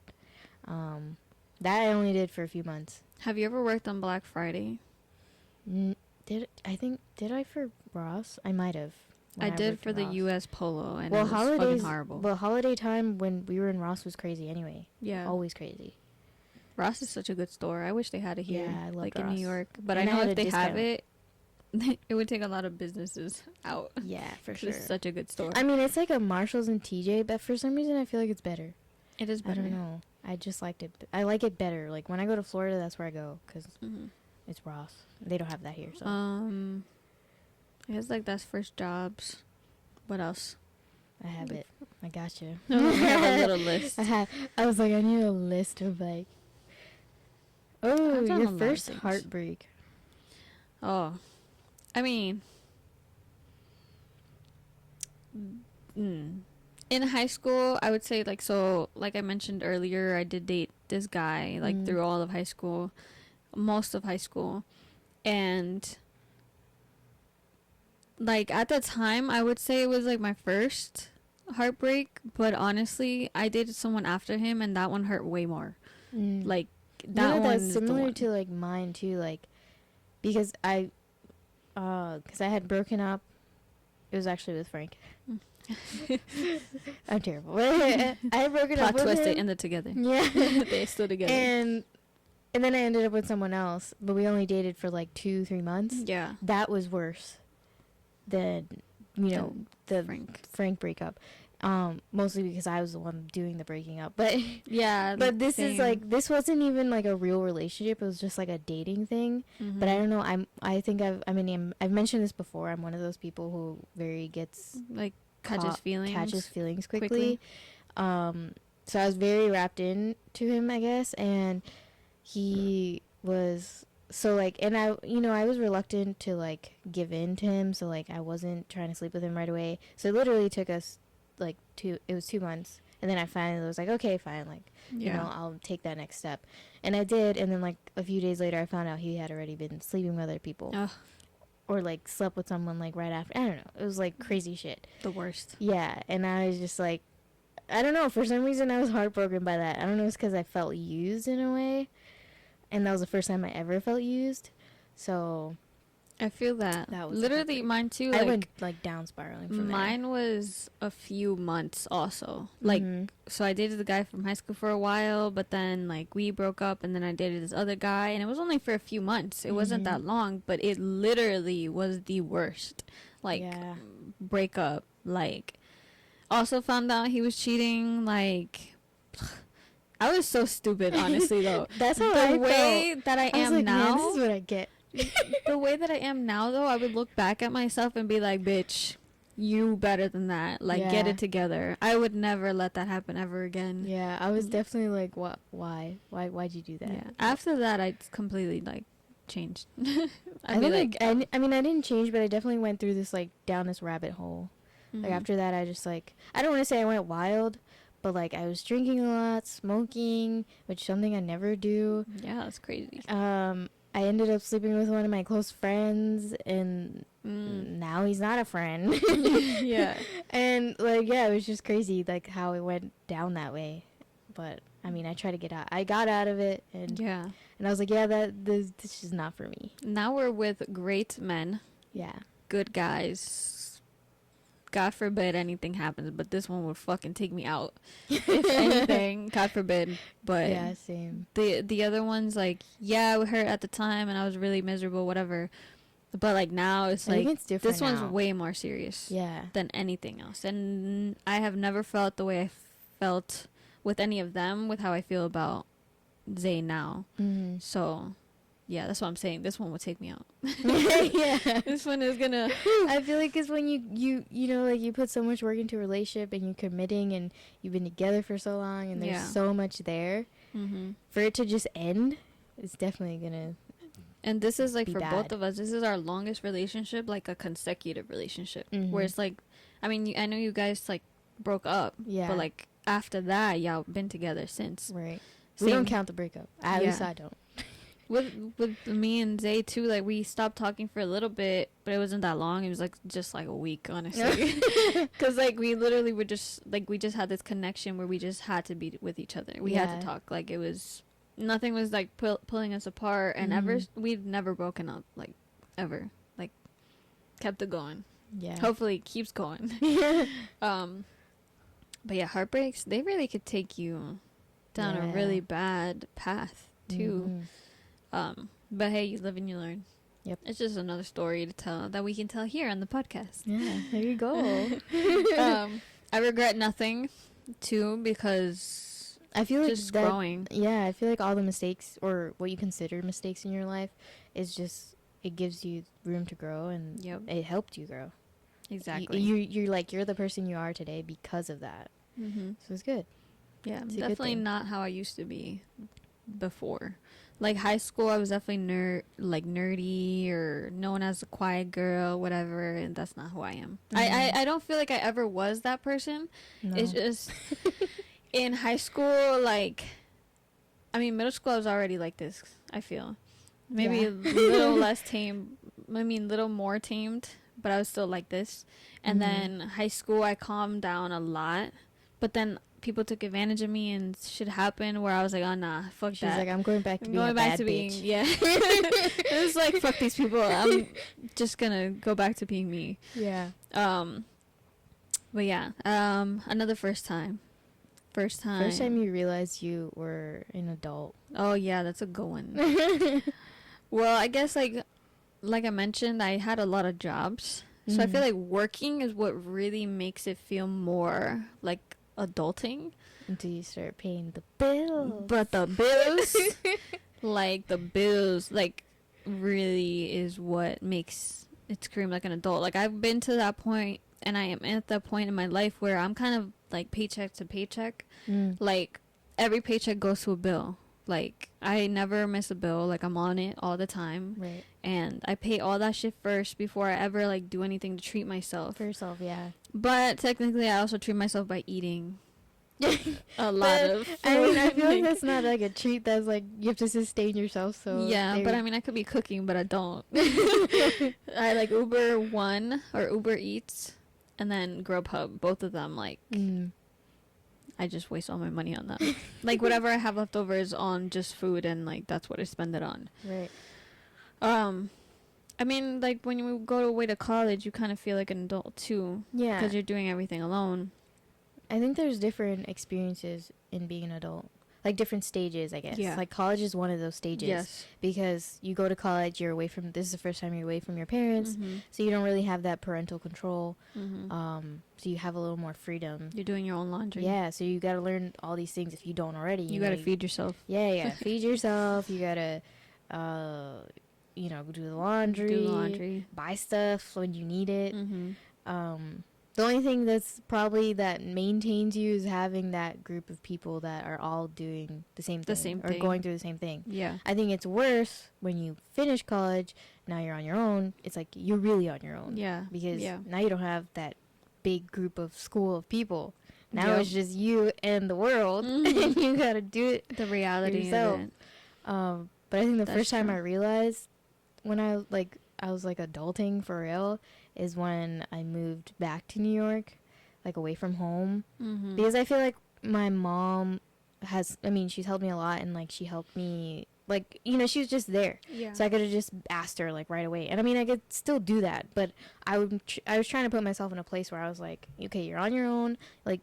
That I only did for a few months. Have you ever worked on Black Friday? Did I for Ross? I might have. I did for the U.S. Polo, and it was fucking horrible. Well, holiday time when we were in Ross was crazy anyway. Yeah. Always crazy. Ross is such a good store. I wish they had it here, yeah, I love like Ross. In New York. But I know if they have it, it would take a lot of businesses out. Yeah, for sure. It's such a good store. I mean, it's like a Marshalls and TJ, but for some reason I feel like it's better. It is better. I don't know. I just liked it. I like it better. Like, when I go to Florida, that's where I go, because it's Ross. They don't have that here, so. I guess, like, that's first jobs. What else? I have it. I got you. I have a little list. I was like, I need a list of, like. Oh, your first heartbreak. Oh, I mean, in high school, I would say, like, so, like I mentioned earlier, I did date this guy, like, through all of high school, most of high school, and, like, at the time, I would say it was, like, my first heartbreak, but honestly, I dated someone after him, and that one hurt way more. Like, that one that's similar to, like, mine, too, like, because I had broken up. It was actually with Frank. I'm terrible. I had broken up with him. Plot twist, they ended together. Yeah. They still together. And then I ended up with someone else, but we only dated for, like, 2-3 months. Yeah. That was worse than, the Frank breakup. Mostly because I was the one doing the breaking up. But yeah, but this same. is like, this wasn't even like a real relationship. It was just like a dating thing. But I don't know. I've mentioned this before. I'm one of those people who very gets like catches feelings quickly. So I was very wrapped into him, I guess, and he was so like, and I was reluctant to like give in to him, so like I wasn't trying to sleep with him right away. So it literally took us like 2 months, and then I finally was like, okay, fine, like I'll take that next step, and I did. And then like a few days later I found out he had already been sleeping with other people. Ugh. Or like slept with someone like right after. I don't know, it was like crazy shit. The worst. Yeah. And I was just like, I don't know, for some reason I was heartbroken by that. I don't know, it's because I felt used in a way, and that was the first time I ever felt used. So I feel that was literally mine too. Like, I went like down spiraling from mine there. was a few months also. Like, so I dated the guy from high school for a while, but then like we broke up, and then I dated this other guy, and it was only for a few months. It wasn't that long, but it literally was the worst. Like, breakup. Like, also found out he was cheating. Like, I was so stupid, honestly, though. That's how the I way felt. that I am like, now. Man, this is what I get. The way that I am now, though, I would look back at myself and be like, bitch, you better than that. Like, get it together. I would never let that happen ever again. Yeah, I was definitely like, what? Why'd you do that? Yeah. After that, I completely, like, changed. I mean, I didn't change, but I definitely went through this, like, down this rabbit hole. Like, after that, I just, like, I don't want to say I went wild, but, like, I was drinking a lot, smoking, which is something I never do. Yeah, that's crazy. I ended up sleeping with one of my close friends, and now he's not a friend. Yeah. And, like, yeah, it was just crazy, like, how it went down that way. But, I mean, I tried to get out. I got out of it, and I was like, yeah, this is not for me. Now we're with great men. Yeah. Good guys. God forbid anything happens, but this one would fucking take me out. If anything, God forbid. But yeah, same. The other ones, like, yeah, it hurt at the time, and I was really miserable, whatever. But like now, it's like it's this now. one's way more serious. Yeah. Than anything else, and I have never felt the way I felt with any of them, with how I feel about Zay now. So. Yeah, that's what I'm saying. This one will take me out. Yeah. This one is gonna... I feel like it's when you know, like, you put so much work into a relationship, and you're committing, and you've been together for so long, and there's so much there. For it to just end, it's definitely gonna... And this is, like, for bad. both of us, this is our longest relationship, like, a consecutive relationship. Where it's, like... I mean, I know you guys, like, broke up. Yeah. But, like, after that, y'all been together since. Right. We don't count the breakup. At least I don't. With me and Zay too, like, we stopped talking for a little bit, but it wasn't that long. It was like just like a week, honestly. Because like we literally were just like, we just had this connection where we just had to be with each other. We had to talk. Like, it was nothing was like pulling us apart, and we've never broken up, like, ever. Like, kept it going. Yeah. Hopefully it keeps going. But yeah, heartbreaks, they really could take you down a really bad path too. But hey, you live and you learn. Yep. It's just another story to tell that we can tell here on the podcast. Yeah, there you go. I regret nothing too, because I feel like just growing. Yeah, I feel like all the mistakes, or what you consider mistakes in your life, is just, it gives you room to grow, and it helped you grow. Exactly. You're the person you are today because of that. So it's good. Yeah, it's definitely not how I used to be before. Like, high school, I was definitely nerdy, or known as a quiet girl, whatever, and that's not who I am. I don't feel like I ever was that person. No. It's just in high school, like, I mean, middle school, I was already like this, I feel. Maybe a little less tame, little more tamed, but I was still like this. And then high school, I calmed down a lot, but then people took advantage of me, and shit happened where I was like, oh nah, fuck that. She's like, I'm going back to being a bad bitch. Yeah. It was like, fuck these people. I'm just gonna go back to being me. Yeah. But yeah, another first time you realized you were an adult. Oh yeah, that's a good one. Well, I guess like I mentioned, I had a lot of jobs, So I feel like working is what really makes it feel more like adulting. Until you start paying the bills. But the bills, like the bills, like really is what makes it scream like an adult. Like I've been to that point, and I am at that point in my life where I'm kind of like paycheck to paycheck. Like every paycheck goes to a bill. Like I never miss a bill. Like I'm on it all the time. Right. And I pay all that shit first before I ever like do anything to treat myself. For yourself, yeah. But technically I also treat myself by eating a lot of food. I mean, I feel like that's not like a treat. That's like you have to sustain yourself. So yeah, but I mean I could be cooking, but I don't. I like Uber One or Uber Eats and then Grubhub. Both of them, like I just waste all my money on them. Like whatever I have left over is on just food, and like that's what I spend it on. Right. I mean, like when you go away to college, you kind of feel like an adult too. Yeah. Because you're doing everything alone. I think there's different experiences in being an adult. Like different stages, I guess. Yeah. Like college is one of those stages. Yes. Because you go to college, you're away from, this is the first time you're away from your parents. So you don't really have that parental control. So you have a little more freedom. You're doing your own laundry. Yeah, so you got to learn all these things if you don't already. You got to feed yourself. Yeah, you got to feed yourself. You got to, do the laundry. Buy stuff when you need it. The only thing that's probably that maintains you is having that group of people that are all doing the same thing. Or going through the same thing. Yeah. I think it's worse when you finish college, now you're on your own. It's like you're really on your own. Yeah. Because now you don't have that big group of school of people. Now it's just you and the world. And you got to do it. The reality yourself. of it. But I think the first time I realized when I was like adulting for real is when I moved back to New York, like away from home. Because I feel like my mom she's helped me a lot, and like she helped me, like, she was just there. Yeah. So I could have just asked her like right away. And I mean, I could still do that, but I was trying to put myself in a place where I was like, okay, you're on your own. Like,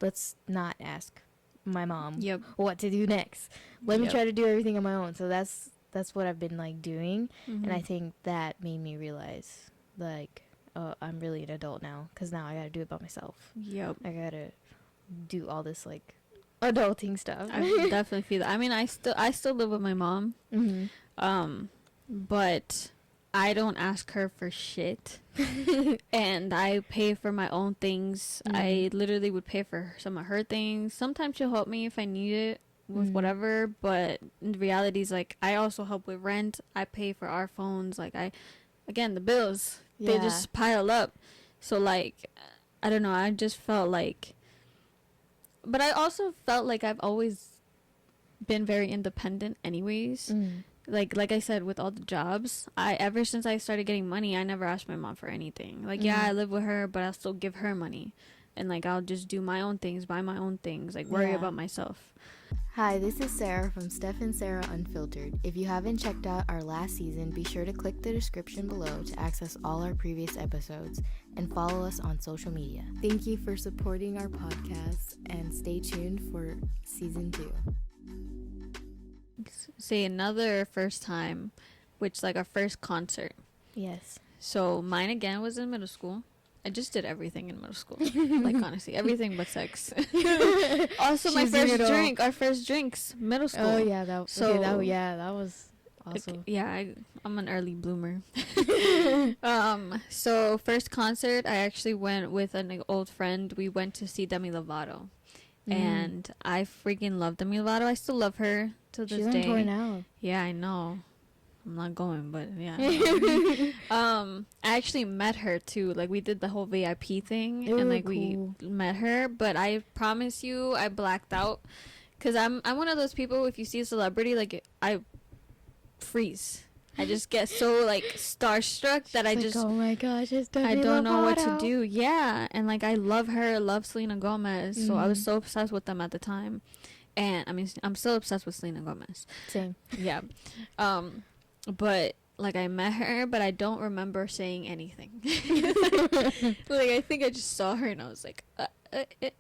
let's not ask my mom what to do next. Let me try to do everything on my own. So that's what I've been like doing. And I think that made me realize like, oh, I'm really an adult now, because now I gotta do it by myself. I gotta do all this like adulting stuff. I definitely feel that. I mean, I still live with my mom. But I don't ask her for shit. And I pay for my own things. I literally would pay for some of her things. Sometimes she'll help me if I need it with whatever, but in reality is like I also help with rent. I pay for our phones. Like again, the bills, they just pile up. So like, I don't know, I just felt like, but I also felt like I've always been very independent anyways. Like I said, with all the jobs, ever since I started getting money, I never asked my mom for anything. Like, I live with her, but I'll still give her money. And like, I'll just do my own things, buy my own things, like worry about myself. Hi, this is Sarah from Steph and Sarah Unfiltered. If you haven't checked out our last season, be sure to click the description below to access all our previous episodes and follow us on social media. Thank you for supporting our podcast, and stay tuned for season 2. Say another first time, which like our first concert. Yes. So mine again was in middle school. I just did everything in middle school. Like, honestly, everything but sex. Also, our first drinks, middle school. Oh, yeah. That was awesome. Yeah, I'm an early bloomer. So first concert, I actually went with an old friend. We went to see Demi Lovato. And I freaking love Demi Lovato. I still love her to this day. She's on tour now. Yeah, I know. I'm not going, but yeah. I actually met her too. Like, we did the whole VIP thing. And like, cool. We met her. But I promise you, I blacked out. Because I'm one of those people, if you see a celebrity, like, I freeze. I just get so like starstruck that oh my gosh, it's Demi I don't know what to Lovato. do. Yeah, and like I love her, love Selena Gomez, so I was so obsessed with them at the time, and I mean I'm still obsessed with Selena Gomez. Same. Yeah, but like I met her, but I don't remember saying anything. Like I think I just saw her and I was like,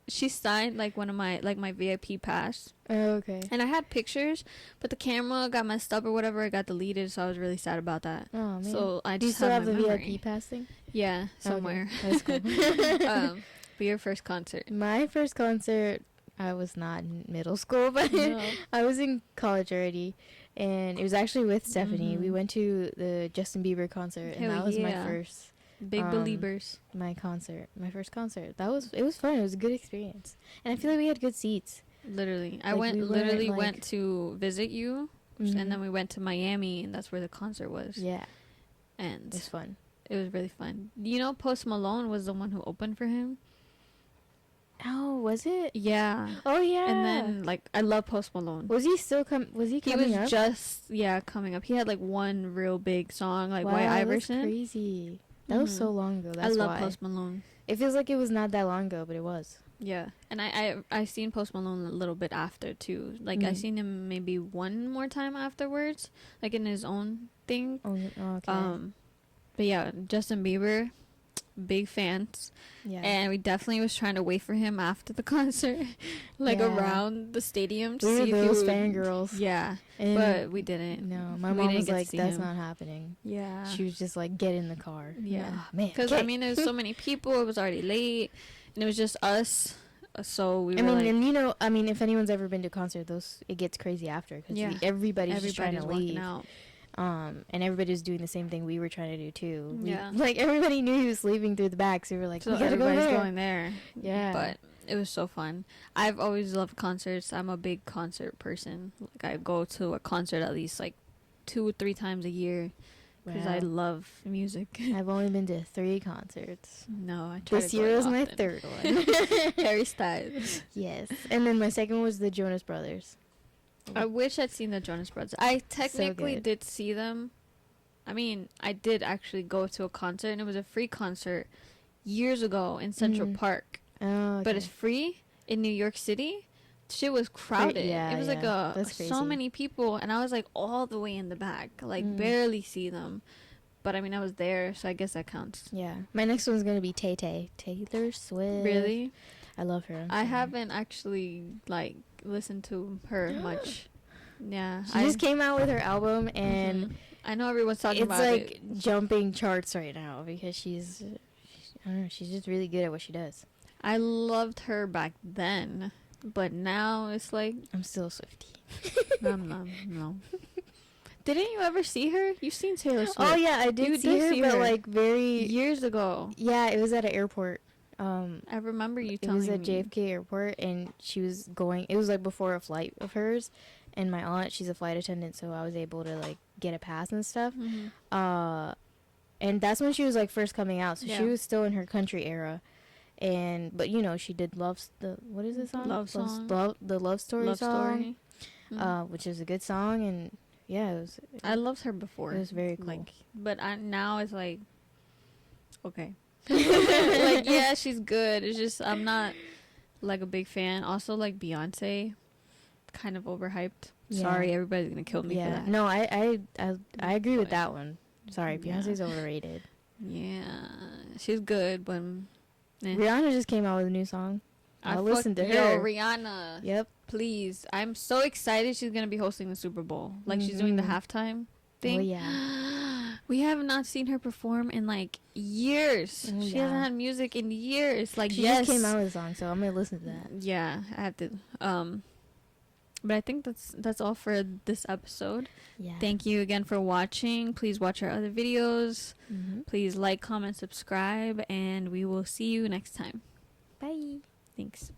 she signed like one of my like my VIP pass. Oh, okay. And I had pictures, but the camera got messed up or whatever. It got deleted, so I was really sad about that. Oh man. So I Do you just still have have my the memory. VIP pass thing? Yeah, somewhere. Okay. That's cool. But your first concert? My first concert, I was not in middle school, but No. I was in college already, and it was actually with Stephanie. We went to the Justin Bieber concert, and Hell that was my yeah. first Big believers. my first concert. It was fun. It was a good experience, and I feel like we had good seats. Literally, I Like, literally like- went to visit you, and then we went to Miami, and that's where the concert was. Yeah, And it was fun. it was really fun. You know, Post Malone was the one who opened for him. Oh, was it? Yeah. Oh yeah. And then like I love Post Malone. was he still Was he He coming was up? just coming up. He had like one real big song, like Wow, White that's Iverson. crazy. That was so long ago. That's I love why. Post Malone. It feels like it was not that long ago, but it was. Yeah, and I seen Post Malone a little bit after too. Like I seen him maybe one more time afterwards, like in his own thing. Oh, okay. But yeah, Justin Bieber, big fans. Yeah. And we definitely was trying to wait for him after the concert, like Yeah. around the stadium to We were see if he those would. fangirls. Yeah, And but we didn't. no, my we mom didn't was get to like, see "That's him. not happening." Yeah, She was just like, "Get in the car." Yeah. Ah, man. because I mean, there's so many people. It was already late, and it was just us. So we were I mean, like, and you know, I mean, if anyone's ever been to a concert, it gets crazy after because Yeah. everybody's just trying to walking leave. out. And everybody's doing the same thing we were trying to do too. Yeah. Like everybody knew he was leaving through the back, so we were like, So "We gotta go everybody's there." going there. Yeah. But it was so fun. I've always loved concerts. I'm a big concert person. Like I go to a concert at least like 2 or 3 times a year because I Wow. love music. I've only been to 3 concerts. No, I try This to go year was my often. 3rd one. Harry Styles. Yes, and then my second was the Jonas Brothers. I wish I'd seen the Jonas Brothers. I technically good. did see them. I mean, I did actually go to a concert, and it was a free concert years ago in Central Park. Oh, But it's free in New York City. Shit was crowded. yeah, it was like yeah. That's so crazy. many people, and I was like all the way in the back, like barely see them. But I mean, I was there, so I guess that counts. Yeah, my next one's gonna be Taylor Swift. Really? I love her. I haven't actually like listened to her much. Yeah, She just came out with her album, and I know everyone's talking it's about like it. jumping charts right now because she's I don't know, she's just really good at what she does. I loved her back then, but now it's like I'm still a Swiftie. no. Didn't you ever see her? You've seen Taylor Swift. Oh yeah, I did You see did her, see but her. like very Years ago. yeah, it was at an airport. I remember you It telling was at me. JFK Airport, and she was going. It was like before a flight of hers, and my aunt, she's a flight attendant, so I was able to like get a pass and stuff. And that's when she was like first coming out, so Yeah. she was still in her country era. And but you know she did what is this song? Love Song. The Love Story Love song, Story. which is a good song, and yeah, it was. I loved her before. It was very cool. Like, but now it's like, okay. Like, yeah, she's good. It's just I'm not like a big fan. Also, like Beyonce, kind of overhyped. Yeah. Sorry, everybody's gonna kill me for Yeah, that. no, I agree with But- that one. Sorry, Yeah. Beyonce's overrated. Yeah, she's good, but eh. Rihanna just came out with a new song. I'll listen to Yo, her. Rihanna. Yep. Please, I'm so excited. She's gonna be hosting the Super Bowl. Like she's doing the halftime thing. Oh yeah. We have not seen her perform in like years. Oh, She yeah. hasn't had music in years. Like She yes, just came out with a song, so I'm gonna listen to that. yeah, I have to. But I think that's all for this episode. Yeah. Thank you again for watching. Please watch our other videos. Mhm. Please like, comment, subscribe, and we will see you next time. Bye. Thanks.